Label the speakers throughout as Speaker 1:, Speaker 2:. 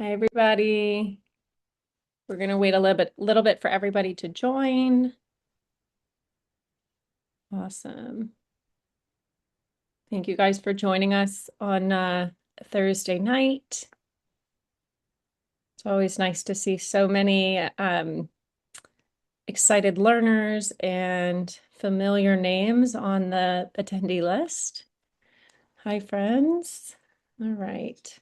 Speaker 1: Hi, everybody. We're going to wait a little bit for everybody to join. Awesome. Thank you guys for joining us on Thursday night. It's always nice to see so many excited learners and familiar names on the attendee list. Hi, friends. All right.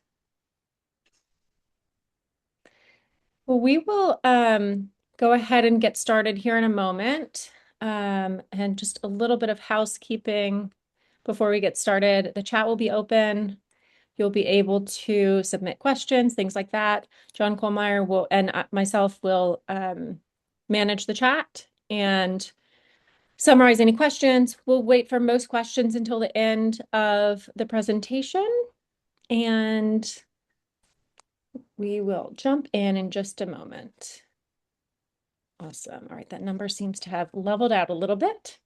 Speaker 1: Well, we will go ahead and get started here in a moment. And just a little bit of housekeeping before we get started. The chat will be open. You'll be able to submit questions, things like that. John Kohlmeyer will and myself will manage the chat and summarize any questions. We'll wait for most questions until the end of the presentation, and we will jump in just a moment. Awesome. All right, that number seems to have leveled out a little bit.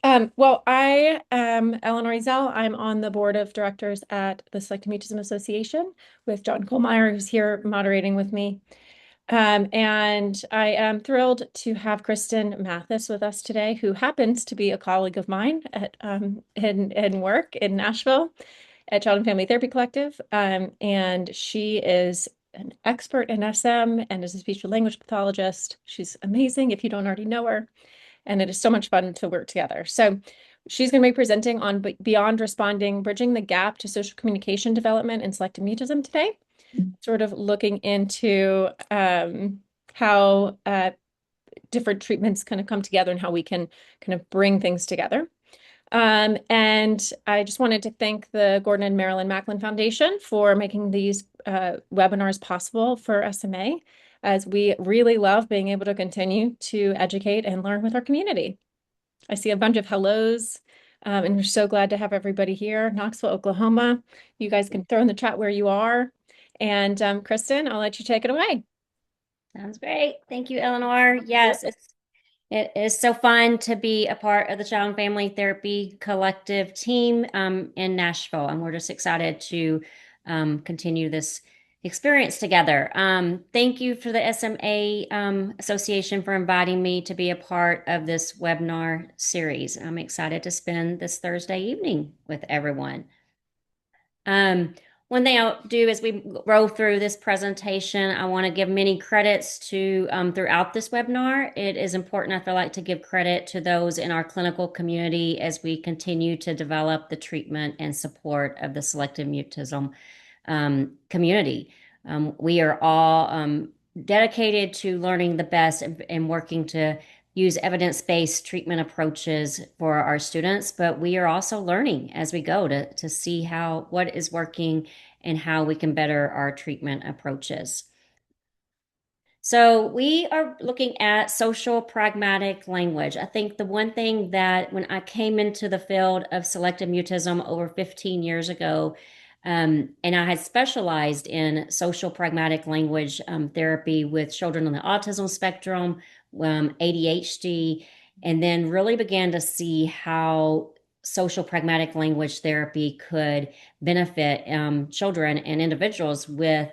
Speaker 1: Well, I am Eleanor Ezel. I'm on the board of directors at the Selective Mutism Association with John Kohlmeyer, who's here moderating with me. And I am thrilled to have Kristin Mathis with us today, who happens to be a colleague of mine at in work in Nashville at Child and Family Therapy Collective. And she is an expert in SM and is a speech and language pathologist. She's amazing if you don't already know her. And it is so much fun to work together. So she's going to be presenting on Beyond Responding, Bridging the Gap to Social Communication Development in Selective Mutism today, sort of looking into how different treatments kind of come together and how we can kind of bring things together. And I just wanted to thank the Gordon and Marilyn Macklin Foundation for making these webinars possible for SMA, as we really love being able to continue to educate and learn with our community. I see a bunch of hellos, and we're so glad to have everybody here. Knoxville, Oklahoma. You guys can throw in the chat where you are. And Kristin, I'll let you take it away.
Speaker 2: Sounds great. Thank you, Eleanor. Yes, it is so fun to be a part of the Child and Family Therapy Collective team in Nashville, and we're just excited to continue this experience together. Thank you for the SMA Association for inviting me to be a part of this webinar series. I'm excited to spend this Thursday evening with everyone. One thing I'll do as we roll through this presentation, I want to give many credits to throughout this webinar. It is important, I feel like, to give credit to those in our clinical community as we continue to develop the treatment and support of the selective mutism community. We are all dedicated to learning the best and working to use evidence-based treatment approaches for our students, but we are also learning as we go to see what is working and how we can better our treatment approaches. So we are looking at social pragmatic language. I think the one thing that when I came into the field of selective mutism over 15 years ago, and I had specialized in social pragmatic language therapy with children on the autism spectrum, ADHD, and then really began to see how social pragmatic language therapy could benefit children and individuals with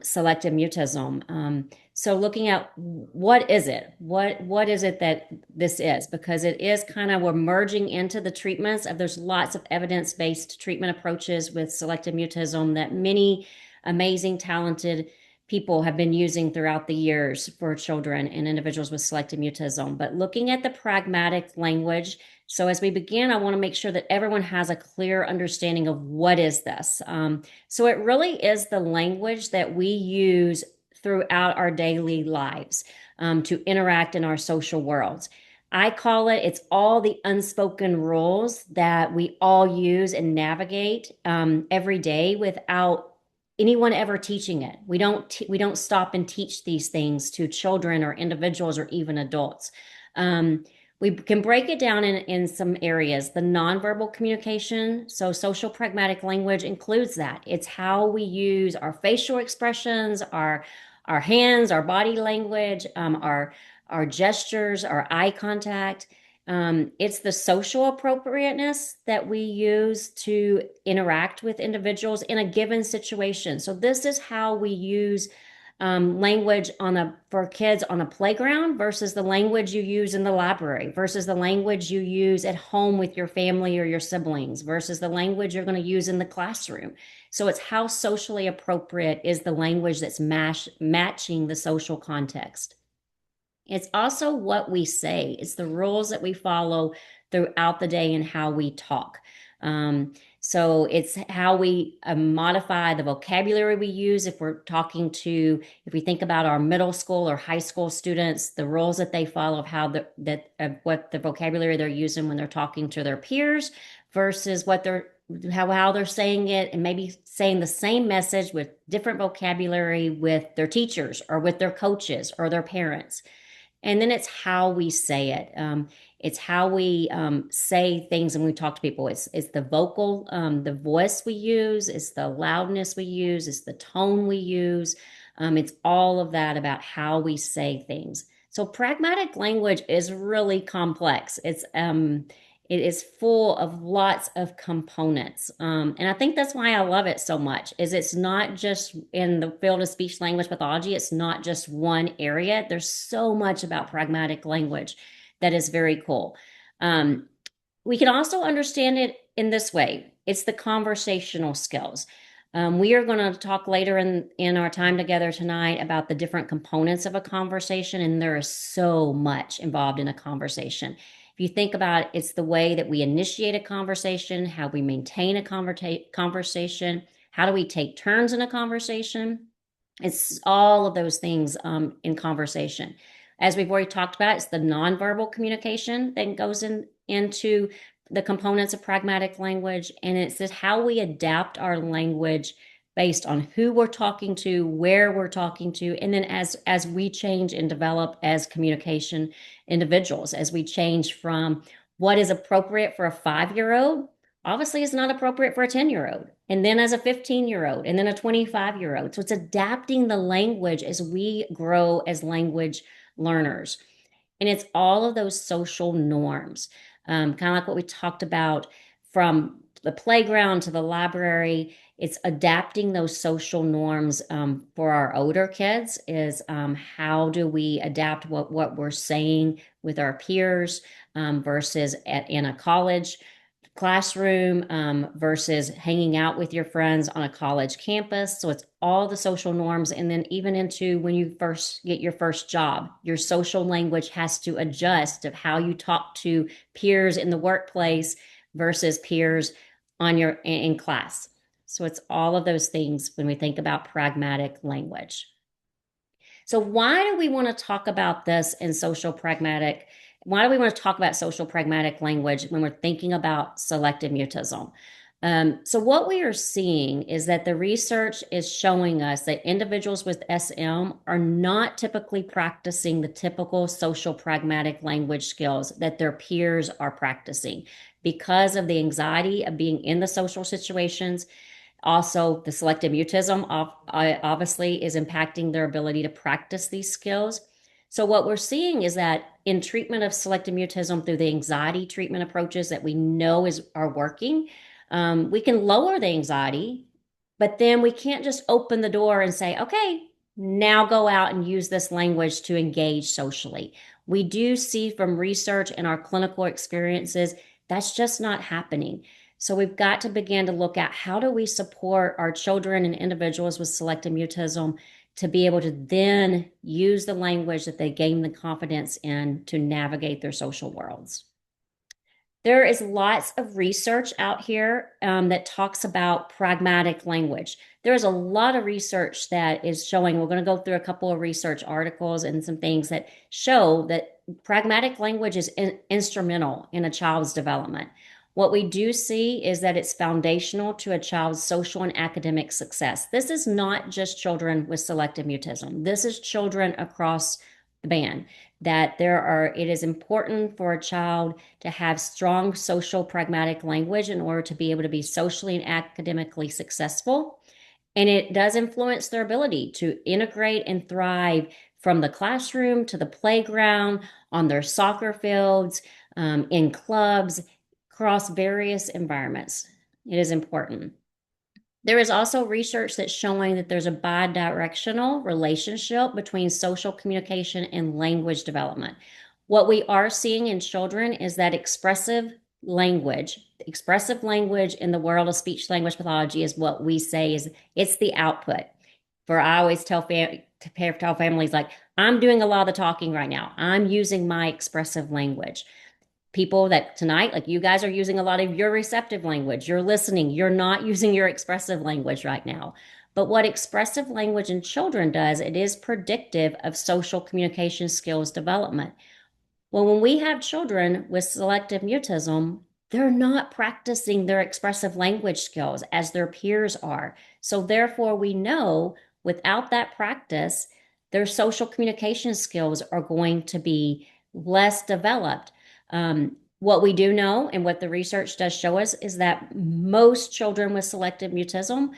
Speaker 2: selective mutism. So looking at what is it? What is it that this is? Because it is kind of, we're merging into the treatments of, there's lots of evidence-based treatment approaches with selective mutism that many amazing, talented people have been using throughout the years for children and individuals with selective mutism. But looking at the pragmatic language, so as we begin, I want to make sure that everyone has a clear understanding of what is this. So it really is the language that we use throughout our daily lives to interact in our social worlds. I call it's all the unspoken rules that we all use and navigate every day without anyone ever teaching it. We don't stop and teach these things to children or individuals or even adults. We can break it down in some areas. The nonverbal communication, so social pragmatic language includes that. It's how we use our facial expressions, our hands, our body language, our gestures, our eye contact. It's the social appropriateness that we use to interact with individuals in a given situation. So this is how we use language for kids on a playground versus the language you use in the library versus the language you use at home with your family or your siblings versus the language you're going to use in the classroom. So it's how socially appropriate is the language that's matching the social context. It's also what we say. It's the rules that we follow throughout the day and how we talk. So it's how we modify the vocabulary we use if we're talking to, if we think about our middle school or high school students, the rules that they follow of what the vocabulary they're using when they're talking to their peers versus how they're saying it, and maybe saying the same message with different vocabulary with their teachers or with their coaches or their parents. And then it's how we say it. It's how we say things when we talk to people. It's the the voice we use. It's the loudness we use. It's the tone we use. It's all of that about how we say things. So pragmatic language is really complex. It is full of lots of components. And I think that's why I love it so much, is it's not just in the field of speech language pathology. It's not just one area. There's so much about pragmatic language that is very cool. We can also understand it in this way. It's the conversational skills. We are going to talk later in our time together tonight about the different components of a conversation, and there is so much involved in a conversation. If you think about it, it's the way that we initiate a conversation, how we maintain a conversation, how do we take turns in a conversation. It's all of those things in conversation. As we've already talked about, it's the nonverbal communication that goes into the components of pragmatic language, and it's just how we adapt our language based on who we're talking to, where we're talking to, and then as we change and develop as communication individuals, as we change from what is appropriate for a 5-year-old, obviously is not appropriate for a 10-year-old, and then as a 15-year-old, and then a 25-year-old. So it's adapting the language as we grow as language learners. And it's all of those social norms, kind of like what we talked about from the playground to the library. It's adapting those social norms for our older kids is how do we adapt what we're saying with our peers versus in a college classroom versus hanging out with your friends on a college campus. So it's all the social norms. And then even into when you first get your first job, your social language has to adjust of how you talk to peers in the workplace versus peers in class. So it's all of those things when we think about pragmatic language. So why do we want to talk about this in social pragmatic? Why do we want to talk about social pragmatic language when we're thinking about selective mutism? So what we are seeing is that the research is showing us that individuals with SM are not typically practicing the typical social pragmatic language skills that their peers are practicing because of the anxiety of being in the social situations. Also, the selective mutism obviously is impacting their ability to practice these skills. So what we're seeing is that in treatment of selective mutism through the anxiety treatment approaches that we know are working, we can lower the anxiety, but then we can't just open the door and say, okay, now go out and use this language to engage socially. We do see from research and our clinical experiences that's just not happening. So we've got to begin to look at how do we support our children and individuals with selective mutism to be able to then use the language that they gain the confidence in to navigate their social worlds. There is lots of research out here that talks about pragmatic language. There's a lot of research that is showing, we're going to go through a couple of research articles and some things that show that pragmatic language is instrumental in a child's development. What we do see is that it's foundational to a child's social and academic success. This is not just children with selective mutism. This is children across the band. It is important for a child to have strong social pragmatic language in order to be able to be socially and academically successful. And it does influence their ability to integrate and thrive from the classroom to the playground, on their soccer fields, in clubs, across various environments. It is important. There is also research that's showing that there's a bidirectional relationship between social communication and language development. What we are seeing in children is that expressive language in the world of speech language pathology is what we say is it's the output. For I always tell families like, I'm doing a lot of the talking right now. I'm using my expressive language. People that tonight, like you guys, are using a lot of your receptive language. You're listening. You're not using your expressive language right now. But what expressive language in children does, it is predictive of social communication skills development. Well, when we have children with selective mutism, they're not practicing their expressive language skills as their peers are. So, therefore, we know without that practice, their social communication skills are going to be less developed. What we do know and what the research does show us is that most children with selective mutism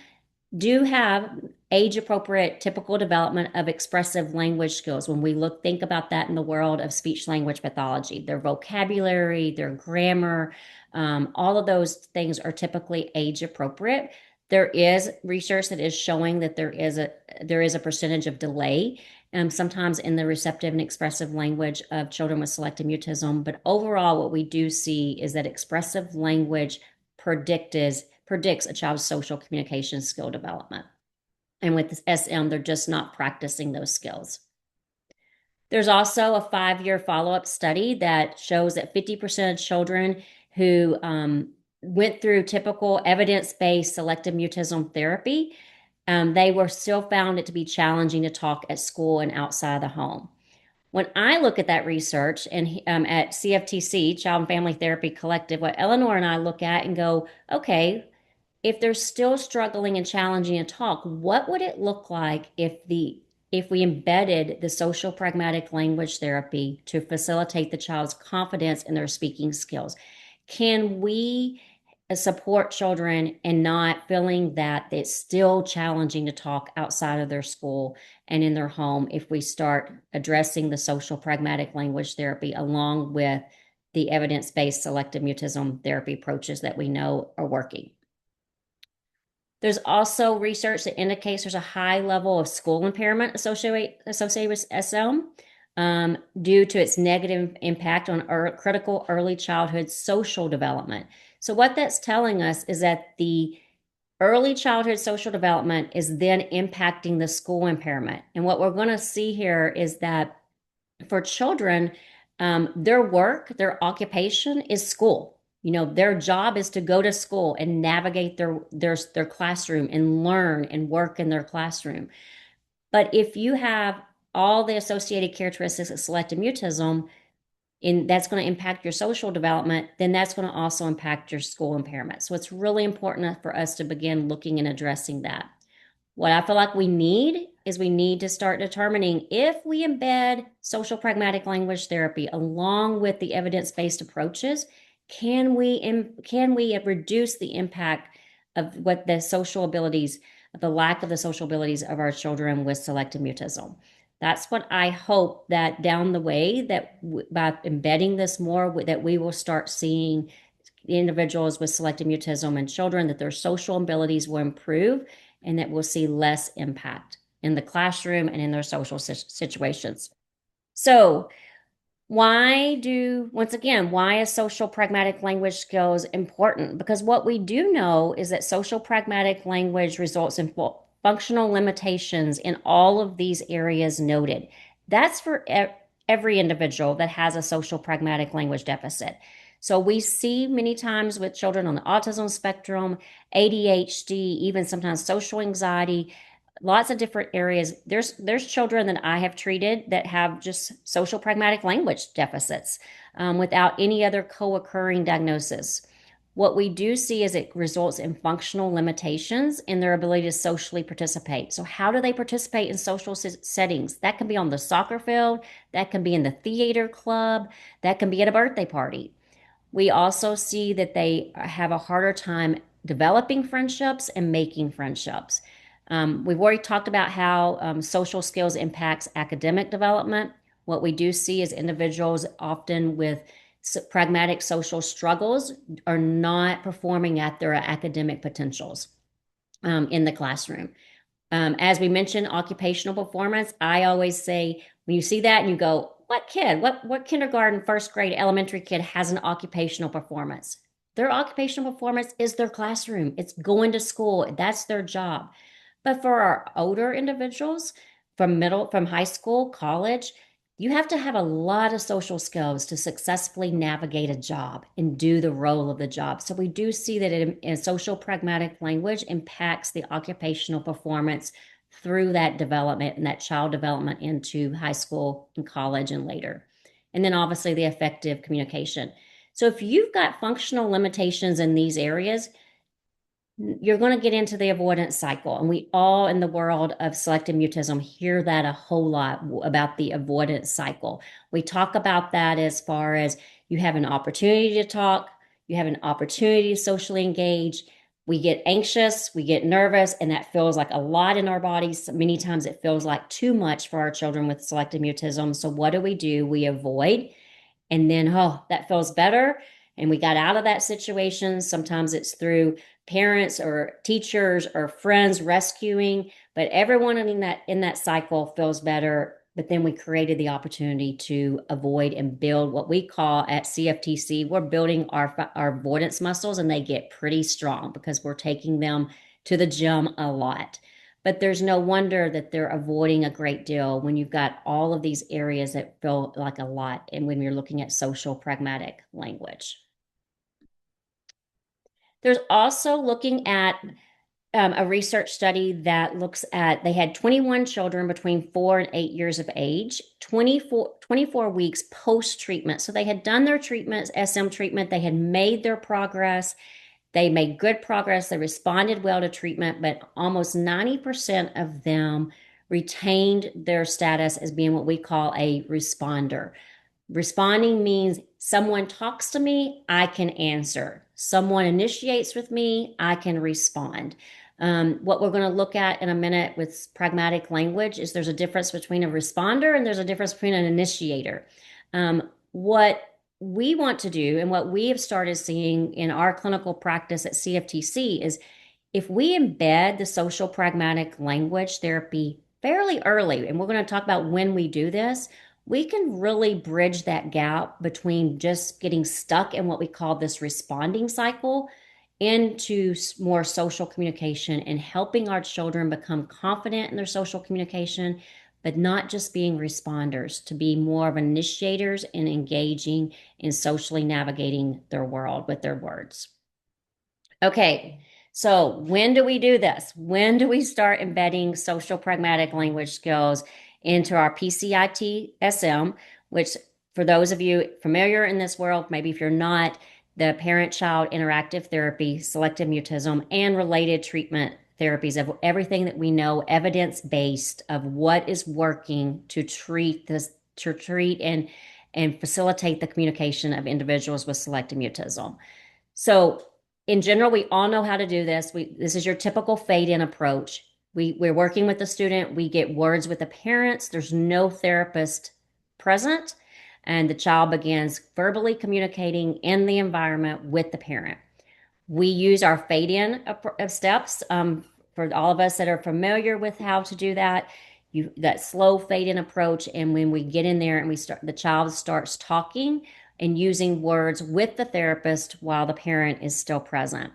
Speaker 2: do have age appropriate typical development of expressive language skills when we think about that in the world of speech language pathology. Their vocabulary, their grammar, all of those things are typically age appropriate. There is research that is showing that there is a percentage of delay, sometimes in the receptive and expressive language of children with selective mutism. But overall, what we do see is that expressive language predicts a child's social communication skill development. And with this SM, they're just not practicing those skills. There's also a 5-year follow-up study that shows that 50% of children who went through typical evidence-based selective mutism therapy, they were still found it to be challenging to talk at school and outside the home. When I look at that research and at CFTC, Child and Family Therapy Collective, what Eleanor and I look at and go, okay, if they're still struggling and challenging to talk, what would it look like if we embedded the social pragmatic language therapy to facilitate the child's confidence in their speaking skills? Can we support children and not feeling that it's still challenging to talk outside of their school and in their home if we start addressing the social pragmatic language therapy along with the evidence-based selective mutism therapy approaches that we know are working? There's also research that indicates there's a high level of school impairment associated with SM due to its negative impact on critical early childhood social development. So, what that's telling us is that the early childhood social development is then impacting the school impairment. And what we're going to see here is that for children, their work, their occupation is school. You know, their job is to go to school and navigate their classroom and learn and work in their classroom. But if you have all the associated characteristics of selective mutism, and that's going to impact your social development, then that's going to also impact your school impairment. So it's really important for us to begin looking and addressing that. What I feel like we need is we need to start determining if we embed social pragmatic language therapy along with the evidence-based approaches, can we reduce the impact of what the social abilities, the lack of the social abilities of our children with selective mutism? That's what I hope that down the way that by embedding this more, that we will start seeing individuals with selective mutism and children, that their social abilities will improve and that we'll see less impact in the classroom and in their social situations. So why is social pragmatic language skills important? Because what we do know is that social pragmatic language results in functional limitations in all of these areas noted. That's for every individual that has a social pragmatic language deficit. So we see many times with children on the autism spectrum, ADHD, even sometimes social anxiety, lots of different areas. There's children that I have treated that have just social pragmatic language deficits without any other co-occurring diagnosis. What we do see is it results in functional limitations in their ability to socially participate. So how do they participate in social settings? That can be on the soccer field, that can be in the theater club, that can be at a birthday party. We also see that they have a harder time developing friendships and making friendships. We've already talked about how social skills impacts academic development. What we do see is individuals often with pragmatic social struggles are not performing at their academic potentials in the classroom. As we mentioned, occupational performance, I always say when you see that and you go, what kid, what kindergarten, first grade, elementary kid has an occupational performance? Their occupational performance is their classroom. It's going to school. That's their job. But for our older individuals from high school, college, you have to have a lot of social skills to successfully navigate a job and do the role of the job. So we do see that in social pragmatic language impacts the occupational performance through that development and that child development into high school and college and later. And then obviously the effective communication. So if you've got functional limitations in these areas, you're going to get into the avoidance cycle. And we all in the world of selective mutism hear that a whole lot about the avoidance cycle. We talk about that as far as you have an opportunity to talk, you have an opportunity to socially engage. We get anxious, we get nervous, and that feels like a lot in our bodies. Many times it feels like too much for our children with selective mutism. So what do? We avoid. And then, oh, that feels better. And we got out of that situation. Sometimes it's through parents or teachers or friends rescuing, but everyone in that cycle feels better. But then we created the opportunity to avoid and build what we call at CFTC, we're building our avoidance muscles, and they get pretty strong because we're taking them to the gym a lot. But there's no wonder that they're avoiding a great deal when you've got all of these areas that feel like a lot, and when you're looking at social pragmatic language. There's also looking at a research study that looks at, they had 21 children between 4 and 8 years of age, 24 weeks post-treatment. So they had done their treatments, SM treatment, they had made their progress, they made good progress, they responded well to treatment, but almost 90% of them retained their status as being what we call a responder. Responding means someone talks to me, I can answer. Someone initiates with me, I can respond. What we're going to look at in a minute with pragmatic language is there's a difference between a responder and there's a difference between an initiator. What we want to do and what we have started seeing in our clinical practice at CFTC is if we embed the social pragmatic language therapy fairly early, and we're going to talk about when we do this, we can really bridge that gap between just getting stuck in what we call this responding cycle into more social communication and helping our children become confident in their social communication, but not just being responders, to be more of initiators and engaging in socially navigating their world with their words. Okay, so when do we do this? When do we start embedding social pragmatic language skills into our PCIT-SM, which for those of you familiar in this world, maybe if you're not, the parent-child interactive therapy, selective mutism, and related treatment therapies of everything that we know, evidence-based of what is working to treat this, to treat and facilitate the communication of individuals with selective mutism. So in general, we all know how to do this. This is your typical fade-in approach. We're working with the student. We get words with the parents. There's no therapist present, and the child begins verbally communicating in the environment with the parent. We use our fade-in steps. For all of us that are familiar with how to do that, that slow fade-in approach. And when we get in there and the child starts talking and using words with the therapist while the parent is still present.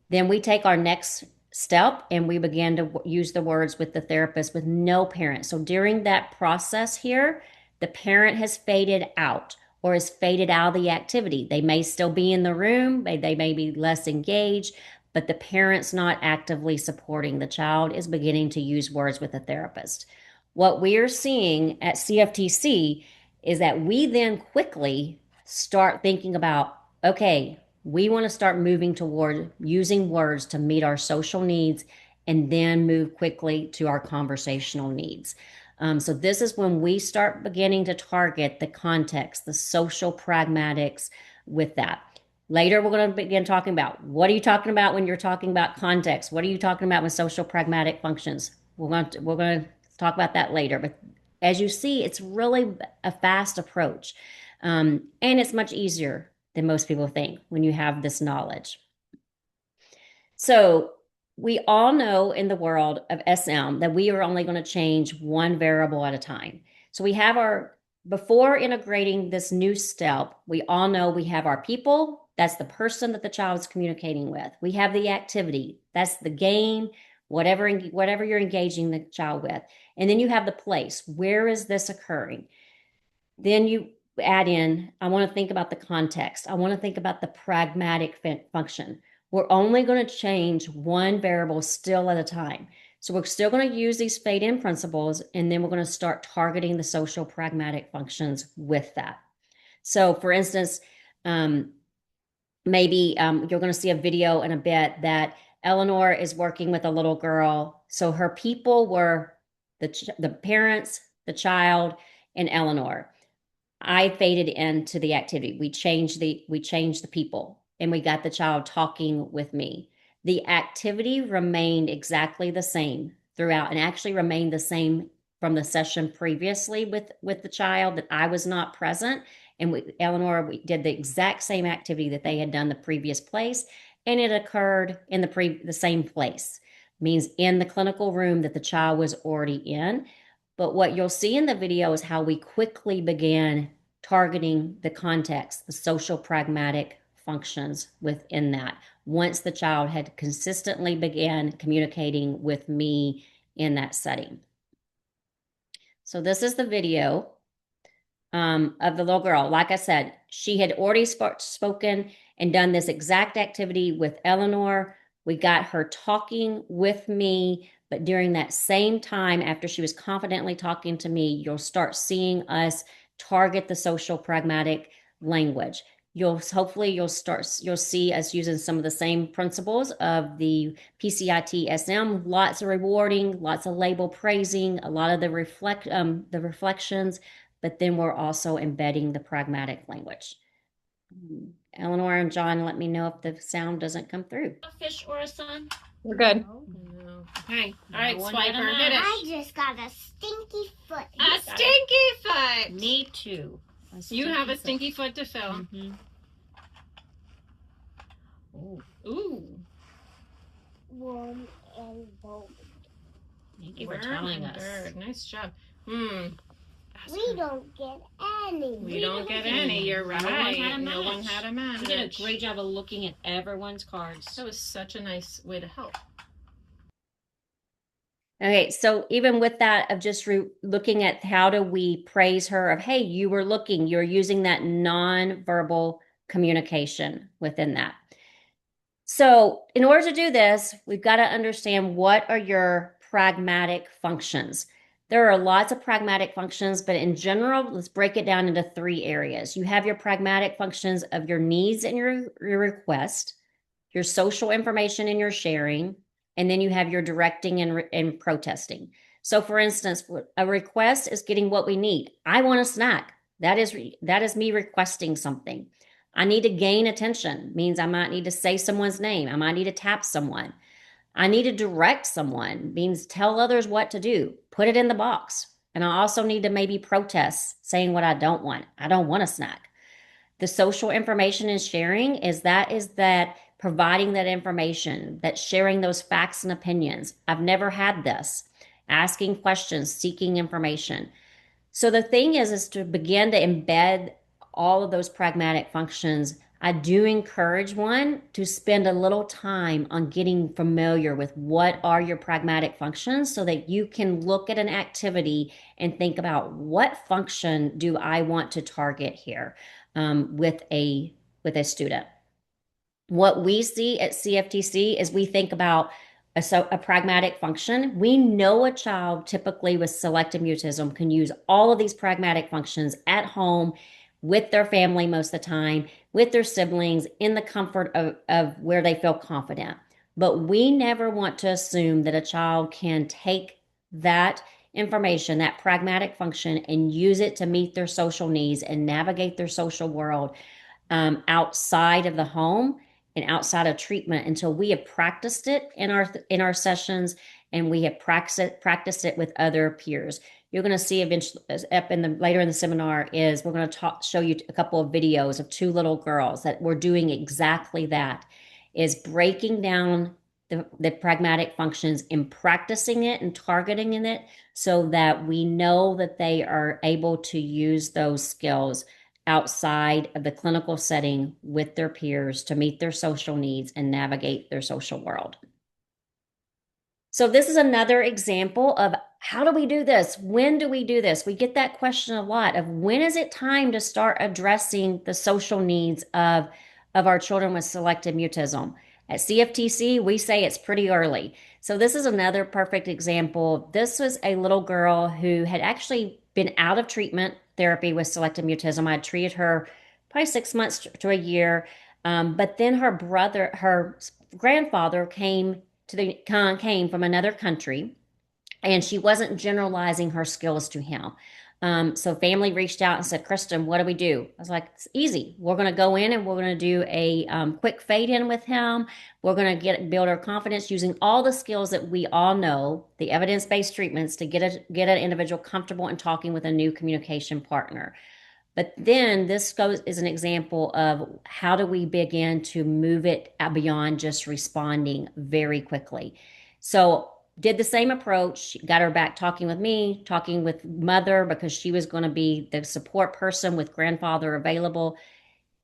Speaker 2: Then we take our next step and we begin to use the words with the therapist with no parent. So during that process here, the parent has faded out or has faded out of the activity. They may still be in the room, they may be less engaged, but the parent's not actively supporting. The child is beginning to use words with the therapist. What we are seeing at CFTC is that we then quickly start thinking about, okay, we want to start moving toward using words to meet our social needs and then move quickly to our conversational needs. So this is when we start beginning to target the context, the social pragmatics with that. Later, we're going to begin talking about what are you talking about when you're talking about context? What are you talking about when social pragmatic functions? We're going to talk about that later. But as you see, it's really a fast approach. And it's much easier than most people think when you have this knowledge. So we all know in the world of SM that we are only going to change one variable at a time. So we have before integrating this new step, we all know we have our people. That's the person that the child is communicating with. We have the activity. That's the game, whatever you're engaging the child with. And then you have the place. Where is this occurring? Then you add in, I want to think about the context. I want to think about the pragmatic function. We're only going to change one variable still at a time. So we're still going to use these fade-in principles, and then we're going to start targeting the social pragmatic functions with that. So for instance, maybe you're going to see a video in a bit that Eleanor is working with a little girl. So her people were the parents, the child, and Eleanor. I faded into the activity. We changed the people, and we got the child talking with me. The activity remained exactly the same throughout, and actually remained the same from the session previously with the child that I was not present. And we did the exact same activity that they had done the previous place, and it occurred in the same place. Means in the clinical room that the child was already in. But what you'll see in the video is how we quickly began targeting the context, the social pragmatic functions within that, once the child had consistently began communicating with me in that setting. So this is the video of the little girl. Like I said, she had already spoken and done this exact activity with Eleanor. We got her talking with me, but during that same time, after she was confidently talking to me, you'll start seeing us target the social pragmatic language. You'll see us using some of the same principles of the PCIT-SM, lots of rewarding, lots of label praising, a lot of the reflections, but then we're also embedding the pragmatic language. Eleanor and John, let me know if the sound doesn't come through.
Speaker 3: A fish or a sun?
Speaker 1: We're good.
Speaker 3: No. Okay. All right, Swiper, hit it.
Speaker 4: I just got a stinky foot.
Speaker 3: A stinky foot.
Speaker 2: Me too.
Speaker 3: You have a stinky foot to fill.
Speaker 2: Mm-hmm.
Speaker 3: Ooh.
Speaker 4: Worm and bolt.
Speaker 2: Thank you for telling us.
Speaker 3: Bird. Nice job.
Speaker 4: We don't get any.
Speaker 3: We don't get any. You're right. No one had a match.
Speaker 2: You did a great job of looking at everyone's cards.
Speaker 3: That was such a nice way to help.
Speaker 2: Okay, so even with that of just looking at how do we praise her of, hey, you were looking, you're using that non-verbal communication within that. So in order to do this, we've got to understand what are your pragmatic functions. There are lots of pragmatic functions, but in general, let's break it down into 3 areas. You have your pragmatic functions of your needs and your request, your social information and your sharing, and then you have your directing and protesting. So for instance, a request is getting what we need. I want a snack. That is me requesting something. I need to gain attention, means I might need to say someone's name. I might need to tap someone. I need to direct someone, means tell others what to do, put it in the box. And I also need to maybe protest saying what I don't want. I don't want a snack. The social information and sharing is that providing that information, that sharing those facts and opinions. I've never had this. Asking questions, seeking information. So the thing is to begin to embed all of those pragmatic functions. I do encourage one to spend a little time on getting familiar with what are your pragmatic functions so that you can look at an activity and think about what function do I want to target here with a student. What we see at CFTC is we think about a pragmatic function. We know a child typically with selective mutism can use all of these pragmatic functions at home with their family most of the time, with their siblings, in the comfort of where they feel confident. But we never want to assume that a child can take that information, that pragmatic function, and use it to meet their social needs and navigate their social world outside of the home and outside of treatment until we have practiced it in our sessions, and we have practiced it with other peers. You're going to see eventually up in the later in the seminar is we're going to show you a couple of videos of two little girls that were doing exactly that, is breaking down the pragmatic functions and practicing it and targeting in it so that we know that they are able to use those skills outside of the clinical setting with their peers to meet their social needs and navigate their social world. So this is another example of how do we do this? When do we do this? We get that question a lot of when is it time to start addressing the social needs of our children with selective mutism? At CFTC, we say it's pretty early. So this is another perfect example. This was a little girl who had actually been out of treatment therapy with selective mutism. I treated her probably 6 months to a year. But then her grandfather came from another country, and she wasn't generalizing her skills to him. So family reached out and said, Kristin, what do we do? I was like, it's easy. We're going to go in and we're going to do a quick fade in with him. We're going to build our confidence using all the skills that we all know, the evidence-based treatments to get an individual comfortable in talking with a new communication partner. But then this is an example of how do we begin to move it beyond just responding very quickly. So did the same approach, got her back talking with me, talking with mother because she was going to be the support person with grandfather available.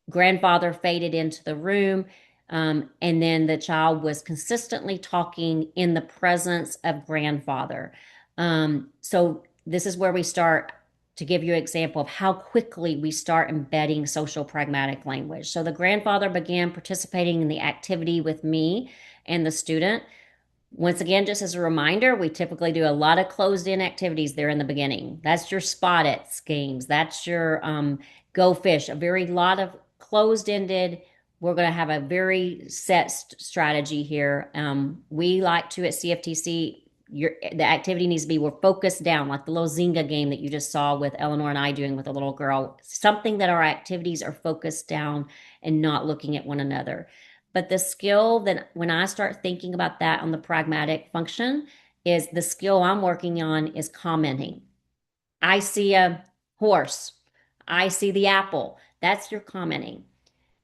Speaker 2: Grandfather faded into the room. And then the child was consistently talking in the presence of grandfather. So this is where we start to give you an example of how quickly we start embedding social pragmatic language. So the grandfather began participating in the activity with me and the student. Once again, just as a reminder, we typically do a lot of closed-in activities there in the beginning. That's your spot it games. That's your go fish. A very lot of closed-ended. We're going to have a very set strategy here. We like to at CFTC. The activity needs to be we're focused down, like the little Zynga game that you just saw with Eleanor and I doing with a little girl. Something that our activities are focused down and not looking at one another. But the skill that when I start thinking about that on the pragmatic function is the skill I'm working on is commenting. I see a horse. I see the apple. That's your commenting.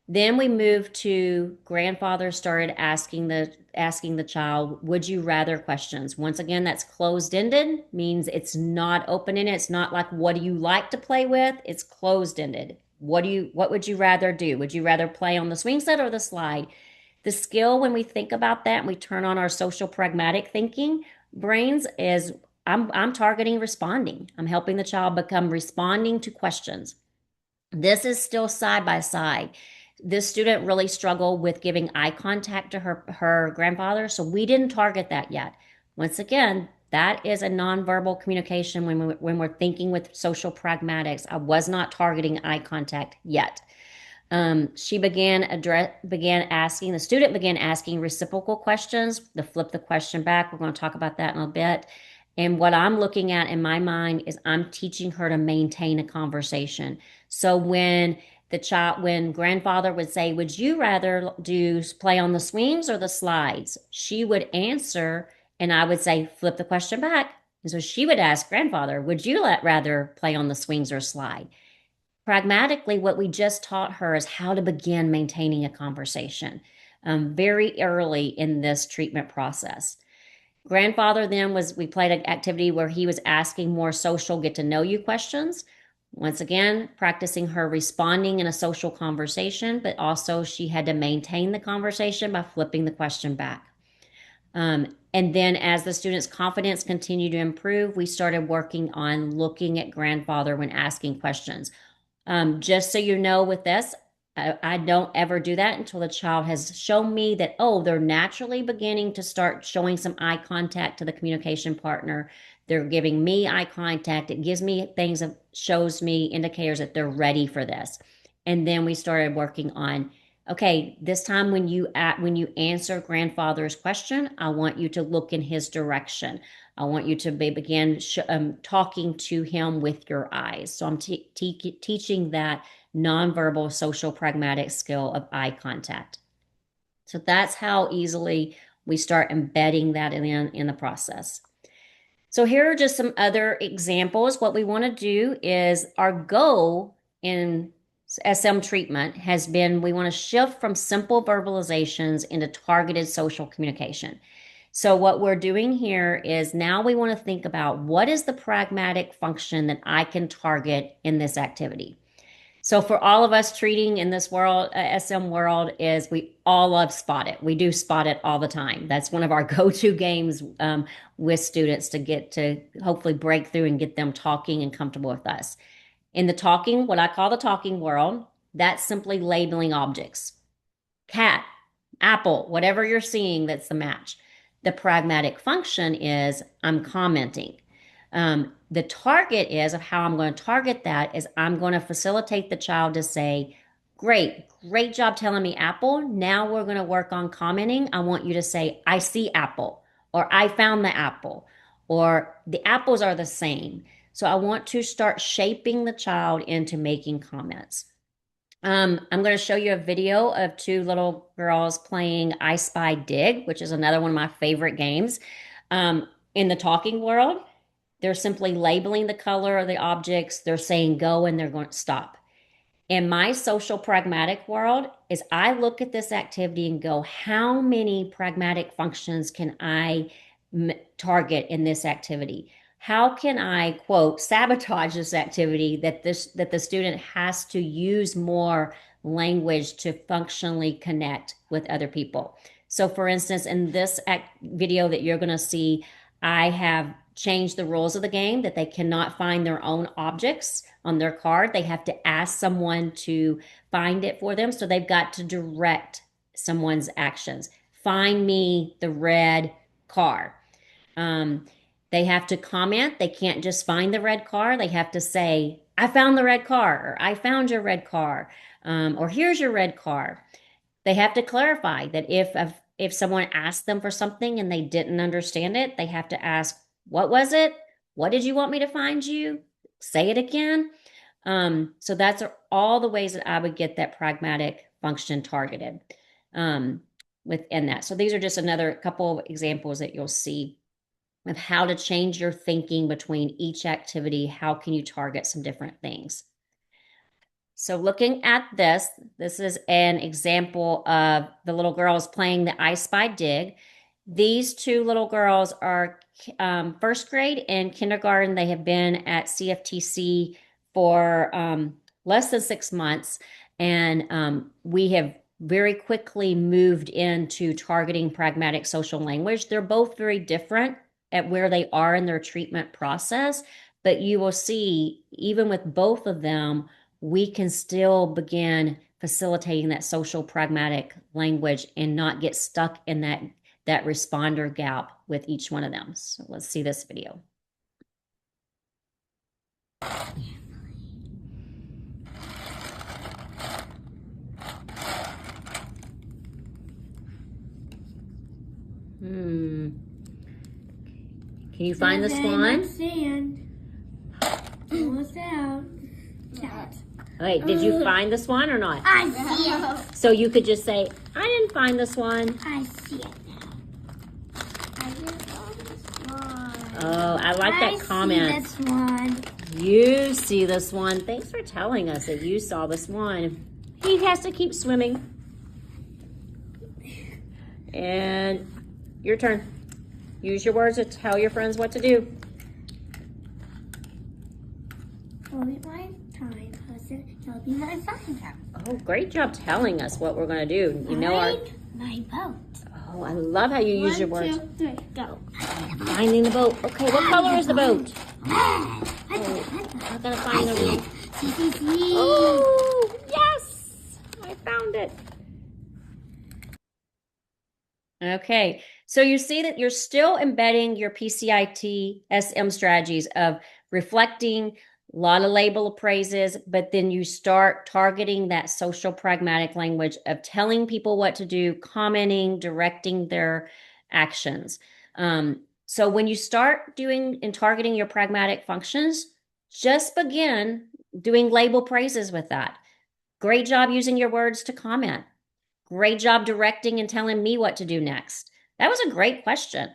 Speaker 2: Then we moved to grandfather started asking the child, would you rather questions. Once again, that's closed-ended, means it's not open-ended. It's not like, what do you like to play with? It's closed-ended. What would you rather do? Would you rather play on the swing set or the slide? The skill when we think about that and we turn on our social pragmatic thinking brains is I'm targeting responding. I'm helping the child become responding to questions. This is still side by side. This student really struggled with giving eye contact to her grandfather, so we didn't target that yet. Once again, that is a nonverbal communication when we're thinking with social pragmatics. I was not targeting eye contact yet. The student began asking reciprocal questions to flip the question back. We're going to talk about that in a bit. And what I'm looking at in my mind is I'm teaching her to maintain a conversation. So when grandfather would say, would you rather play on the swings or the slides? She would answer and I would say, flip the question back. And so she would ask grandfather, would you rather play on the swings or slide? Pragmatically, what we just taught her is how to begin maintaining a conversation very early in this treatment process. Grandfather then we played an activity where he was asking more social get to know you questions. Once again, practicing her responding in a social conversation, but also she had to maintain the conversation by flipping the question back. And then as the student's confidence continued to improve, we started working on looking at grandfather when asking questions. Just so you know with this, I don't ever do that until the child has shown me that, oh, they're naturally beginning to start showing some eye contact to the communication partner. They're giving me eye contact. It gives me things that shows me indicators that they're ready for this. And then we started working on, okay, this time when you answer grandfather's question, I want you to look in his direction. I want you to begin talking to him with your eyes. So I'm teaching that nonverbal social pragmatic skill of eye contact. So that's how easily we start embedding that in the process. So here are just some other examples. What we want to do is our goal in SM treatment has been we want to shift from simple verbalizations into targeted social communication. So what we're doing here is now we want to think about what is the pragmatic function that I can target in this activity. So for all of us treating in this world, SM world, is we all love Spot It. We do Spot It all the time. That's one of our go-to games with students to get to hopefully break through and get them talking and comfortable with us. In the talking, what I call the talking world, that's simply labeling objects. Cat, apple, whatever you're seeing, that's the match. The pragmatic function is I'm commenting. The target is of how I'm going to target that is I'm going to facilitate the child to say, great job telling me apple. Now we're going to work on commenting. I want you to say, I see apple, or I found the apple, or the apples are the same. So I want to start shaping the child into making comments. I'm going to show you a video of two little girls playing I Spy Dig, which is another one of my favorite games. In the talking world, they're simply labeling the color of the objects. They're saying go and they're going to stop. In my social pragmatic world is I look at this activity and go, how many pragmatic functions can I target in this activity? How can I, quote, sabotage this activity that the student has to use more language to functionally connect with other people? So for instance, in this video that you're going to see, I have changed the rules of the game that they cannot find their own objects on their card. They have to ask someone to find it for them. So they've got to direct someone's actions. Find me the red car. They have to comment. They can't just find the red car. They have to say, I found the red car, or I found your red car, or here's your red car. They have to clarify that if someone asked them for something and they didn't understand it, they have to ask, what was it? What did you want me to find you? Say it again. So that's all the ways that I would get that pragmatic function targeted within that. So these are just another couple of examples that you'll see of how to change your thinking between each activity. How can you target some different things? So looking at this is an example of the little girls playing the I Spy Dig. These two little girls are first grade and kindergarten. They have been at CFTC for less than 6 months. And we have very quickly moved into targeting pragmatic social language. They're both very different at where they are in their treatment process. But you will see, even with both of them, we can still begin facilitating that social pragmatic language and not get stuck in that responder gap with each one of them. So let's see this video. Can you find the swan?
Speaker 4: Sand. Almost out.
Speaker 2: Wait, did you find the swan or not?
Speaker 4: I see it.
Speaker 2: So you could just say, I didn't find the swan.
Speaker 4: I see it now. I didn't find the swan.
Speaker 2: Oh, I like that comment.
Speaker 4: I see the swan.
Speaker 2: You see the swan. Thanks for telling us that you saw the swan. He has to keep swimming. And your turn. Use your words to tell your friends what to do.
Speaker 4: It'll be my time, cousin. It'll be my fun time.
Speaker 2: Oh, great job telling us what we're going to do. You know
Speaker 4: my boat.
Speaker 2: Oh, I love how you use your words.
Speaker 4: 1, 2, 3, go.
Speaker 2: Finding the boat. Okay, what color is the boat? Oh, I gotta find the boat.
Speaker 4: CCC.
Speaker 2: Oh, yes! I found it. Okay, so you see that you're still embedding your PCIT SM strategies of reflecting, a lot of label appraises, but then you start targeting that social pragmatic language of telling people what to do, commenting, directing their actions. So when you start doing and targeting your pragmatic functions, just begin doing label praises with that. Great job using your words to comment. Great job directing and telling me what to do next. That was a great question.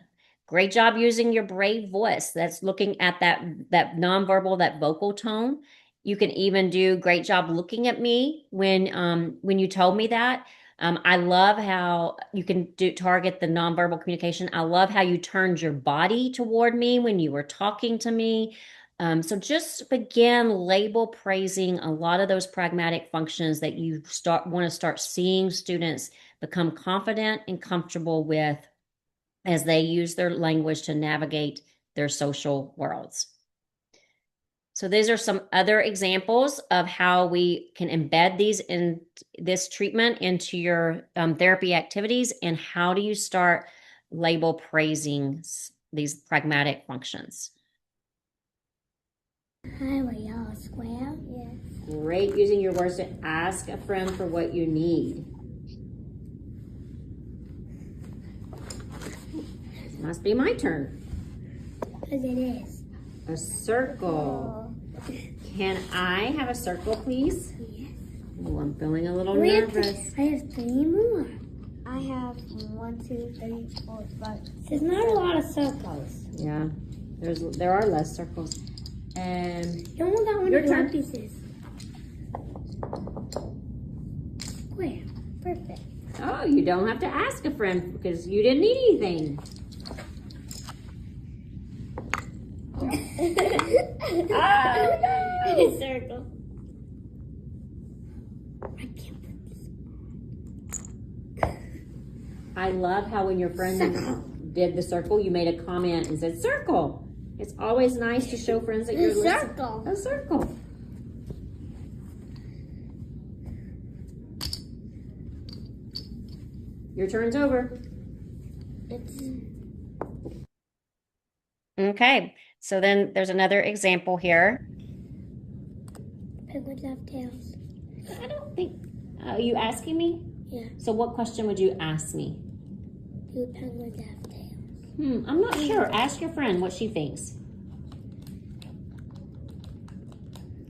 Speaker 2: Great job using your brave voice. That's looking at that nonverbal, that vocal tone. You can even do great job looking at me when you told me that. I love how you can target the nonverbal communication. I love how you turned your body toward me when you were talking to me. So just begin label praising a lot of those pragmatic functions that you want to start seeing students become confident and comfortable with as they use their language to navigate their social worlds. So these are some other examples of how we can embed this treatment into your therapy activities, and how do you start label praising these pragmatic functions.
Speaker 4: Hi, were y'all square? Yes.
Speaker 2: Great, using your words to ask a friend for what you need. It must be my turn.
Speaker 4: Because it is.
Speaker 2: A circle. Can I have a circle, please?
Speaker 4: Yes.
Speaker 2: Oh, I'm feeling a little nervous.
Speaker 4: I have 3 more. I have 1, 2, 3, 4, 5. There's not a lot of circles.
Speaker 2: Yeah, there are less circles. And
Speaker 4: You only got one
Speaker 2: Your
Speaker 4: of your
Speaker 2: turn.
Speaker 4: pieces. Square. Perfect.
Speaker 2: oh, you don't have to ask a friend because you didn't need anything.
Speaker 4: Oh, circle. I can't put this.
Speaker 2: I love how when your friend did the circle, you made a comment and said circle. It's always nice to show friends that you're
Speaker 4: A
Speaker 2: listening.
Speaker 4: circle.
Speaker 2: A circle. Your turn's over.
Speaker 4: It's
Speaker 2: Okay, so then there's another example here.
Speaker 4: penguins have tails.
Speaker 2: I don't think, are you asking me?
Speaker 4: Yeah.
Speaker 2: So what question would you ask me?
Speaker 4: Do penguins have tails?
Speaker 2: I'm not sure. Ask your friend what she thinks.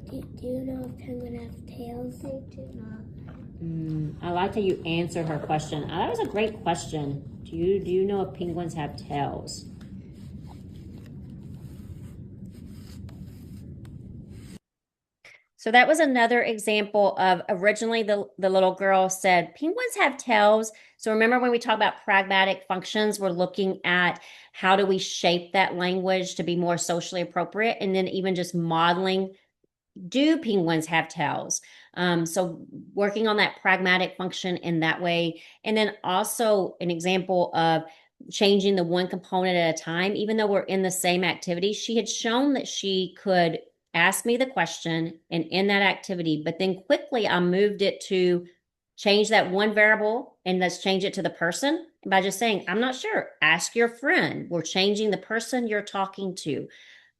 Speaker 4: Do you know if penguins have tails? They do not.
Speaker 2: I like how you answered her question. That was a great question. Do you know if penguins have tails? So that was another example of originally the little girl said, penguins have tails. So remember when we talk about pragmatic functions, we're looking at how do we shape that language to be more socially appropriate, and then even just modeling, do penguins have tails? So working on that pragmatic function in that way. And then also an example of changing the one component at a time, even though we're in the same activity. She had shown that she could ask me the question and in that activity, but then quickly I moved it to change that one variable and let's change it to the person by just saying, I'm not sure, ask your friend. We're changing the person you're talking to.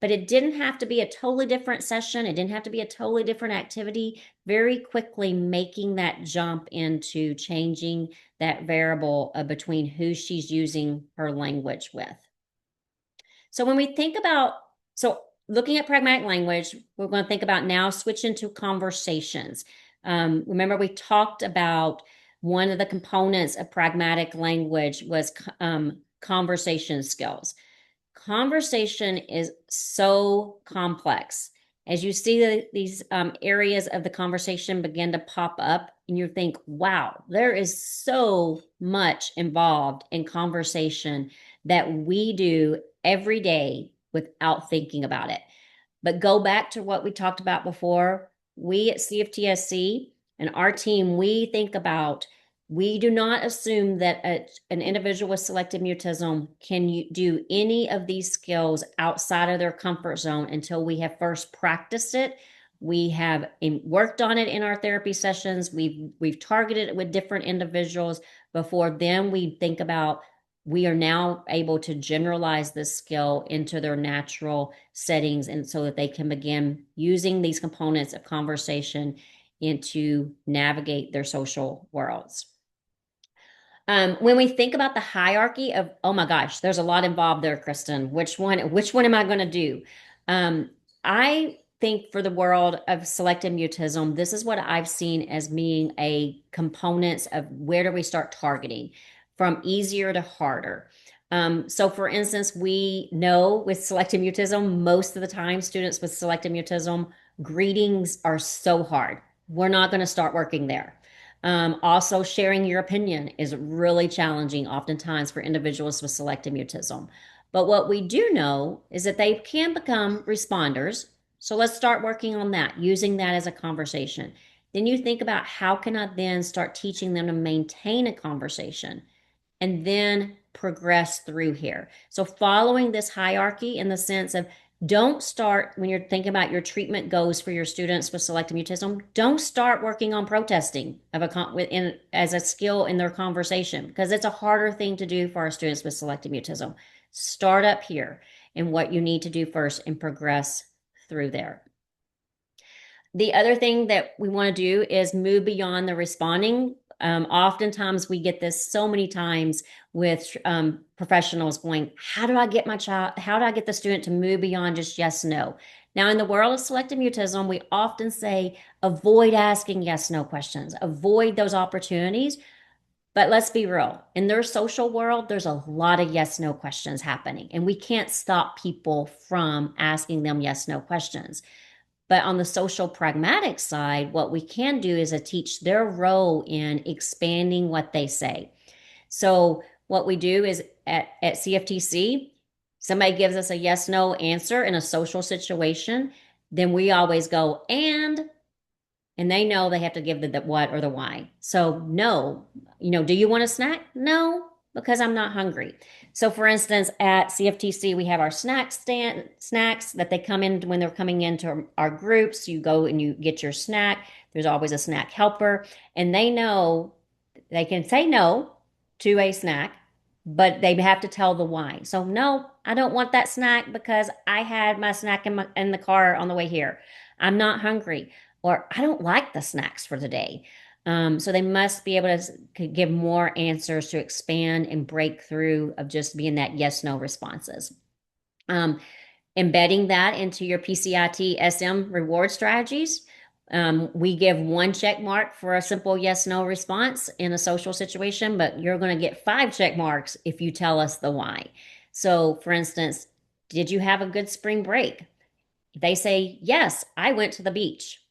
Speaker 2: But it didn't have to be a totally different session. It didn't have to be a totally different activity. Very quickly making that jump into changing that variable between who she's using her language with. So when we think about, looking at pragmatic language, we're going to think about now switching to conversations. Remember, we talked about one of the components of pragmatic language was conversation skills. Conversation is so complex. As you see these areas of the conversation begin to pop up, and you think, wow, there is so much involved in conversation that we do every day without thinking about it. But go back to what we talked about before. We at CFTSC and our team, we do not assume that an individual with selective mutism can do any of these skills outside of their comfort zone until we have first practiced it. We have worked on it in our therapy sessions. We've targeted it with different individuals before then we think about we are now able to generalize this skill into their natural settings, and so that they can begin using these components of conversation to navigate their social worlds. When we think about the hierarchy of, oh my gosh, there's a lot involved there, Kristin. Which one am I going to do? I think for the world of selective mutism, this is what I've seen as being a components of where do we start targeting from easier to harder. So for instance, we know with selective mutism, most of the time students with selective mutism, greetings are so hard. We're not going to start working there. Also, sharing your opinion is really challenging oftentimes for individuals with selective mutism. But what we do know is that they can become responders. So let's start working on that, using that as a conversation. Then you think about how can I then start teaching them to maintain a conversation and then progress through here. So following this hierarchy in the sense of don't start when you're thinking about your treatment goals for your students with selective mutism. Don't start working on protesting as a skill in their conversation because it's a harder thing to do for our students with selective mutism. Start up here and what you need to do first and progress through there. The other thing that we want to do is move beyond the responding. Oftentimes we get this so many times with professionals going, how do I get the student to move beyond just yes, no? Now, in the world of selective mutism, we often say, avoid asking yes, no questions, avoid those opportunities. But let's be real, in their social world, there's a lot of yes, no questions happening, and we can't stop people from asking them yes, no questions. But on the social pragmatic side, what we can do is teach their role in expanding what they say. So what we do is at CFTC, somebody gives us a yes, no answer in a social situation, then we always go, and they know they have to give the what or the why. So no, do you want a snack? No, because I'm not hungry. So for instance, at CFTC, we have our snacks that they come in when they're coming into our groups. You go and you get your snack. There's always a snack helper, and they know they can say no to a snack, but they have to tell the why. So no, I don't want that snack because I had my snack in the car on the way here. I'm not hungry, or I don't like the snacks for today. So they must be able to give more answers to expand and break through of just being that yes, no responses. Embedding that into your PCIT SM reward strategies. We give 1 check mark for a simple yes, no response in a social situation, but you're going to get 5 check marks if you tell us the why. So for instance, did you have a good spring break? If they say, yes, I went to the beach.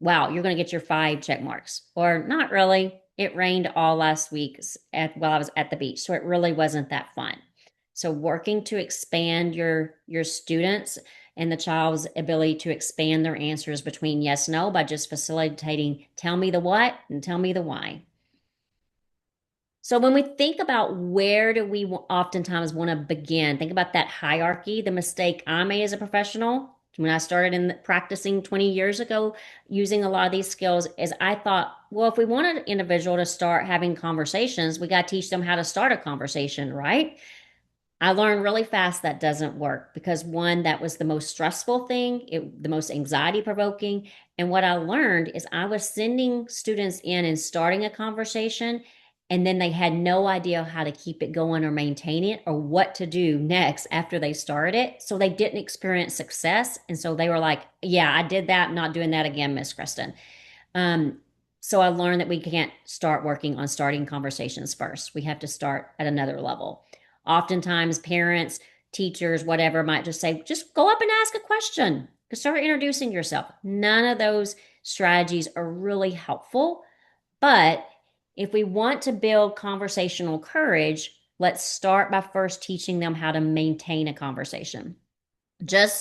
Speaker 2: Wow, you're going to get your 5 check marks. Or not really. It rained all last week while I was at the beach, so it really wasn't that fun. So working to expand your students and the child's ability to expand their answers between yes, no by just facilitating tell me the what and tell me the why. So when we think about where do we oftentimes want to begin, think about that hierarchy. The mistake I made as a professional when I started practicing 20 years ago, using a lot of these skills, is I thought, well, if we want an individual to start having conversations, we got to teach them how to start a conversation, right? I learned really fast that doesn't work because one, that was the most stressful thing, the most anxiety provoking. And what I learned is I was sending students in and starting a conversation, and then they had no idea how to keep it going or maintain it or what to do next after they started it. So they didn't experience success. And so they were like, yeah, I did that. I'm not doing that again, Miss Kristin. So I learned that we can't start working on starting conversations first. We have to start at another level. Oftentimes parents, teachers, whatever might just say, just go up and ask a question. Start introducing yourself. None of those strategies are really helpful. But if we want to build conversational courage, let's start by first teaching them how to maintain a conversation.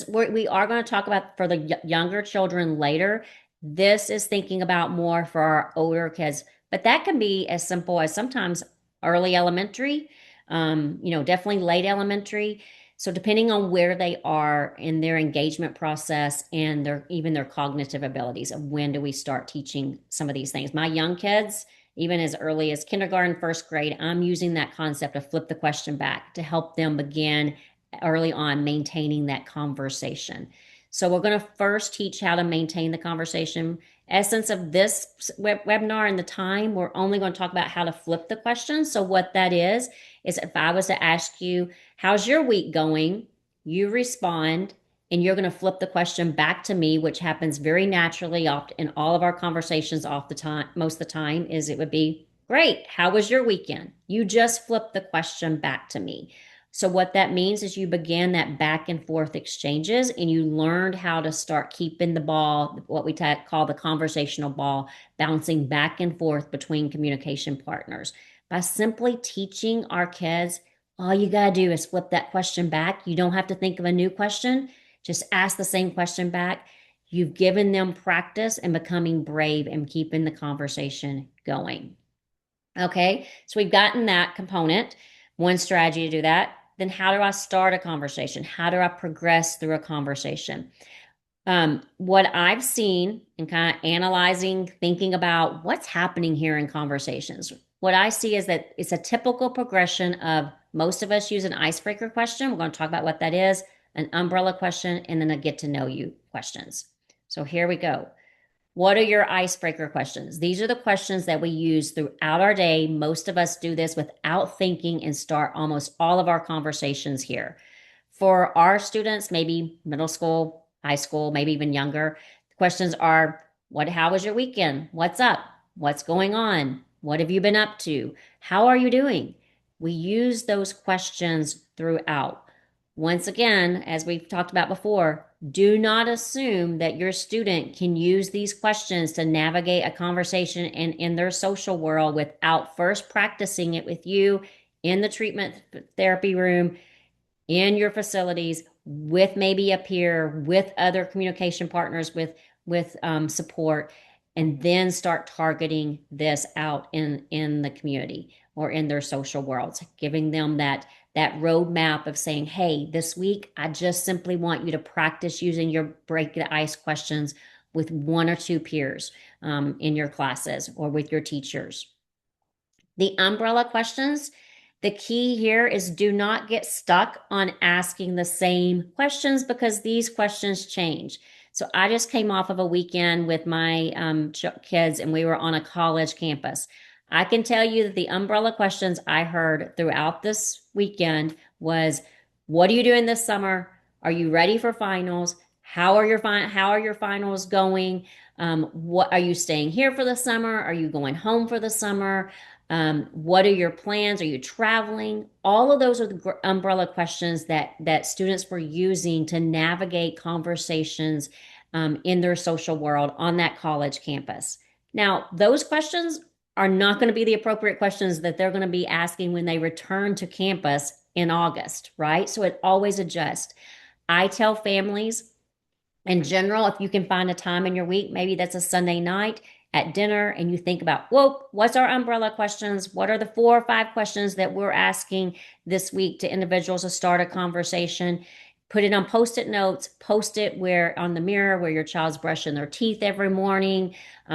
Speaker 2: We are going to talk about for the younger children later. This is thinking about more for our older kids, but that can be as simple as sometimes early elementary, definitely late elementary. So depending on where they are in their engagement process and their cognitive abilities of when do we start teaching some of these things. My young kids, even as early as kindergarten, first grade, I'm using that concept of flip the question back to help them begin early on maintaining that conversation. So we're going to first teach how to maintain the conversation. Essence of this webinar and the time, we're only going to talk about how to flip the question. So what that is if I was to ask you, how's your week going? You respond, and you're going to flip the question back to me, which happens very naturally oft in all of our conversations off the time, most of the time, is it would be, great, how was your weekend? You just flip the question back to me. So what that means is you began that back and forth exchanges, and you learned how to start keeping the ball, what we call the conversational ball, bouncing back and forth between communication partners. By simply teaching our kids, all you got to do is flip that question back. You don't have to think of a new question. Just ask the same question back. You've given them practice and becoming brave and keeping the conversation going. Okay, so we've gotten that component, one strategy to do that. Then how do I start a conversation? How do I progress through a conversation? What I've seen in kind of analyzing, thinking about what's happening here in conversations, what I see is that it's a typical progression of most of us use an icebreaker question. We're going to talk about what that is, an umbrella question, and then a get to know you questions. So here we go. What are your icebreaker questions? These are the questions that we use throughout our day. Most of us do this without thinking and start almost all of our conversations here. For our students, maybe middle school, high school, maybe even younger, the questions are, how was your weekend? What's up? What's going on? What have you been up to? How are you doing? We use those questions throughout. Once again, as we've talked about before, do not assume that your student can use these questions to navigate a conversation in their social world without first practicing it with you in the treatment therapy room, in your facilities, with maybe a peer, with other communication partners, with support, and then start targeting this out in the community or in their social worlds, giving them that roadmap of saying, hey, this week, I just simply want you to practice using your break the ice questions with one or two peers in your classes or with your teachers. The umbrella questions, the key here is do not get stuck on asking the same questions because these questions change. So I just came off of a weekend with my kids, and we were on a college campus. I can tell you that the umbrella questions I heard throughout this weekend was, what are you doing this summer? Are you ready for finals? How are your finals going? What are you staying here for the summer? Are you going home for the summer? What are your plans? Are you traveling? All of those are the umbrella questions that students were using to navigate conversations in their social world on that college campus. Now, those questions are not going to be the appropriate questions that they're going to be asking when they return to campus in August, right? So it always adjusts. I tell families in general, if you can find a time in your week, maybe that's a Sunday night at dinner, and you think about, whoa, what's our umbrella questions? What are the 4 or 5 questions that we're asking this week to individuals to start a conversation? Put it on Post-it notes, post it where on the mirror where your child's brushing their teeth every morning,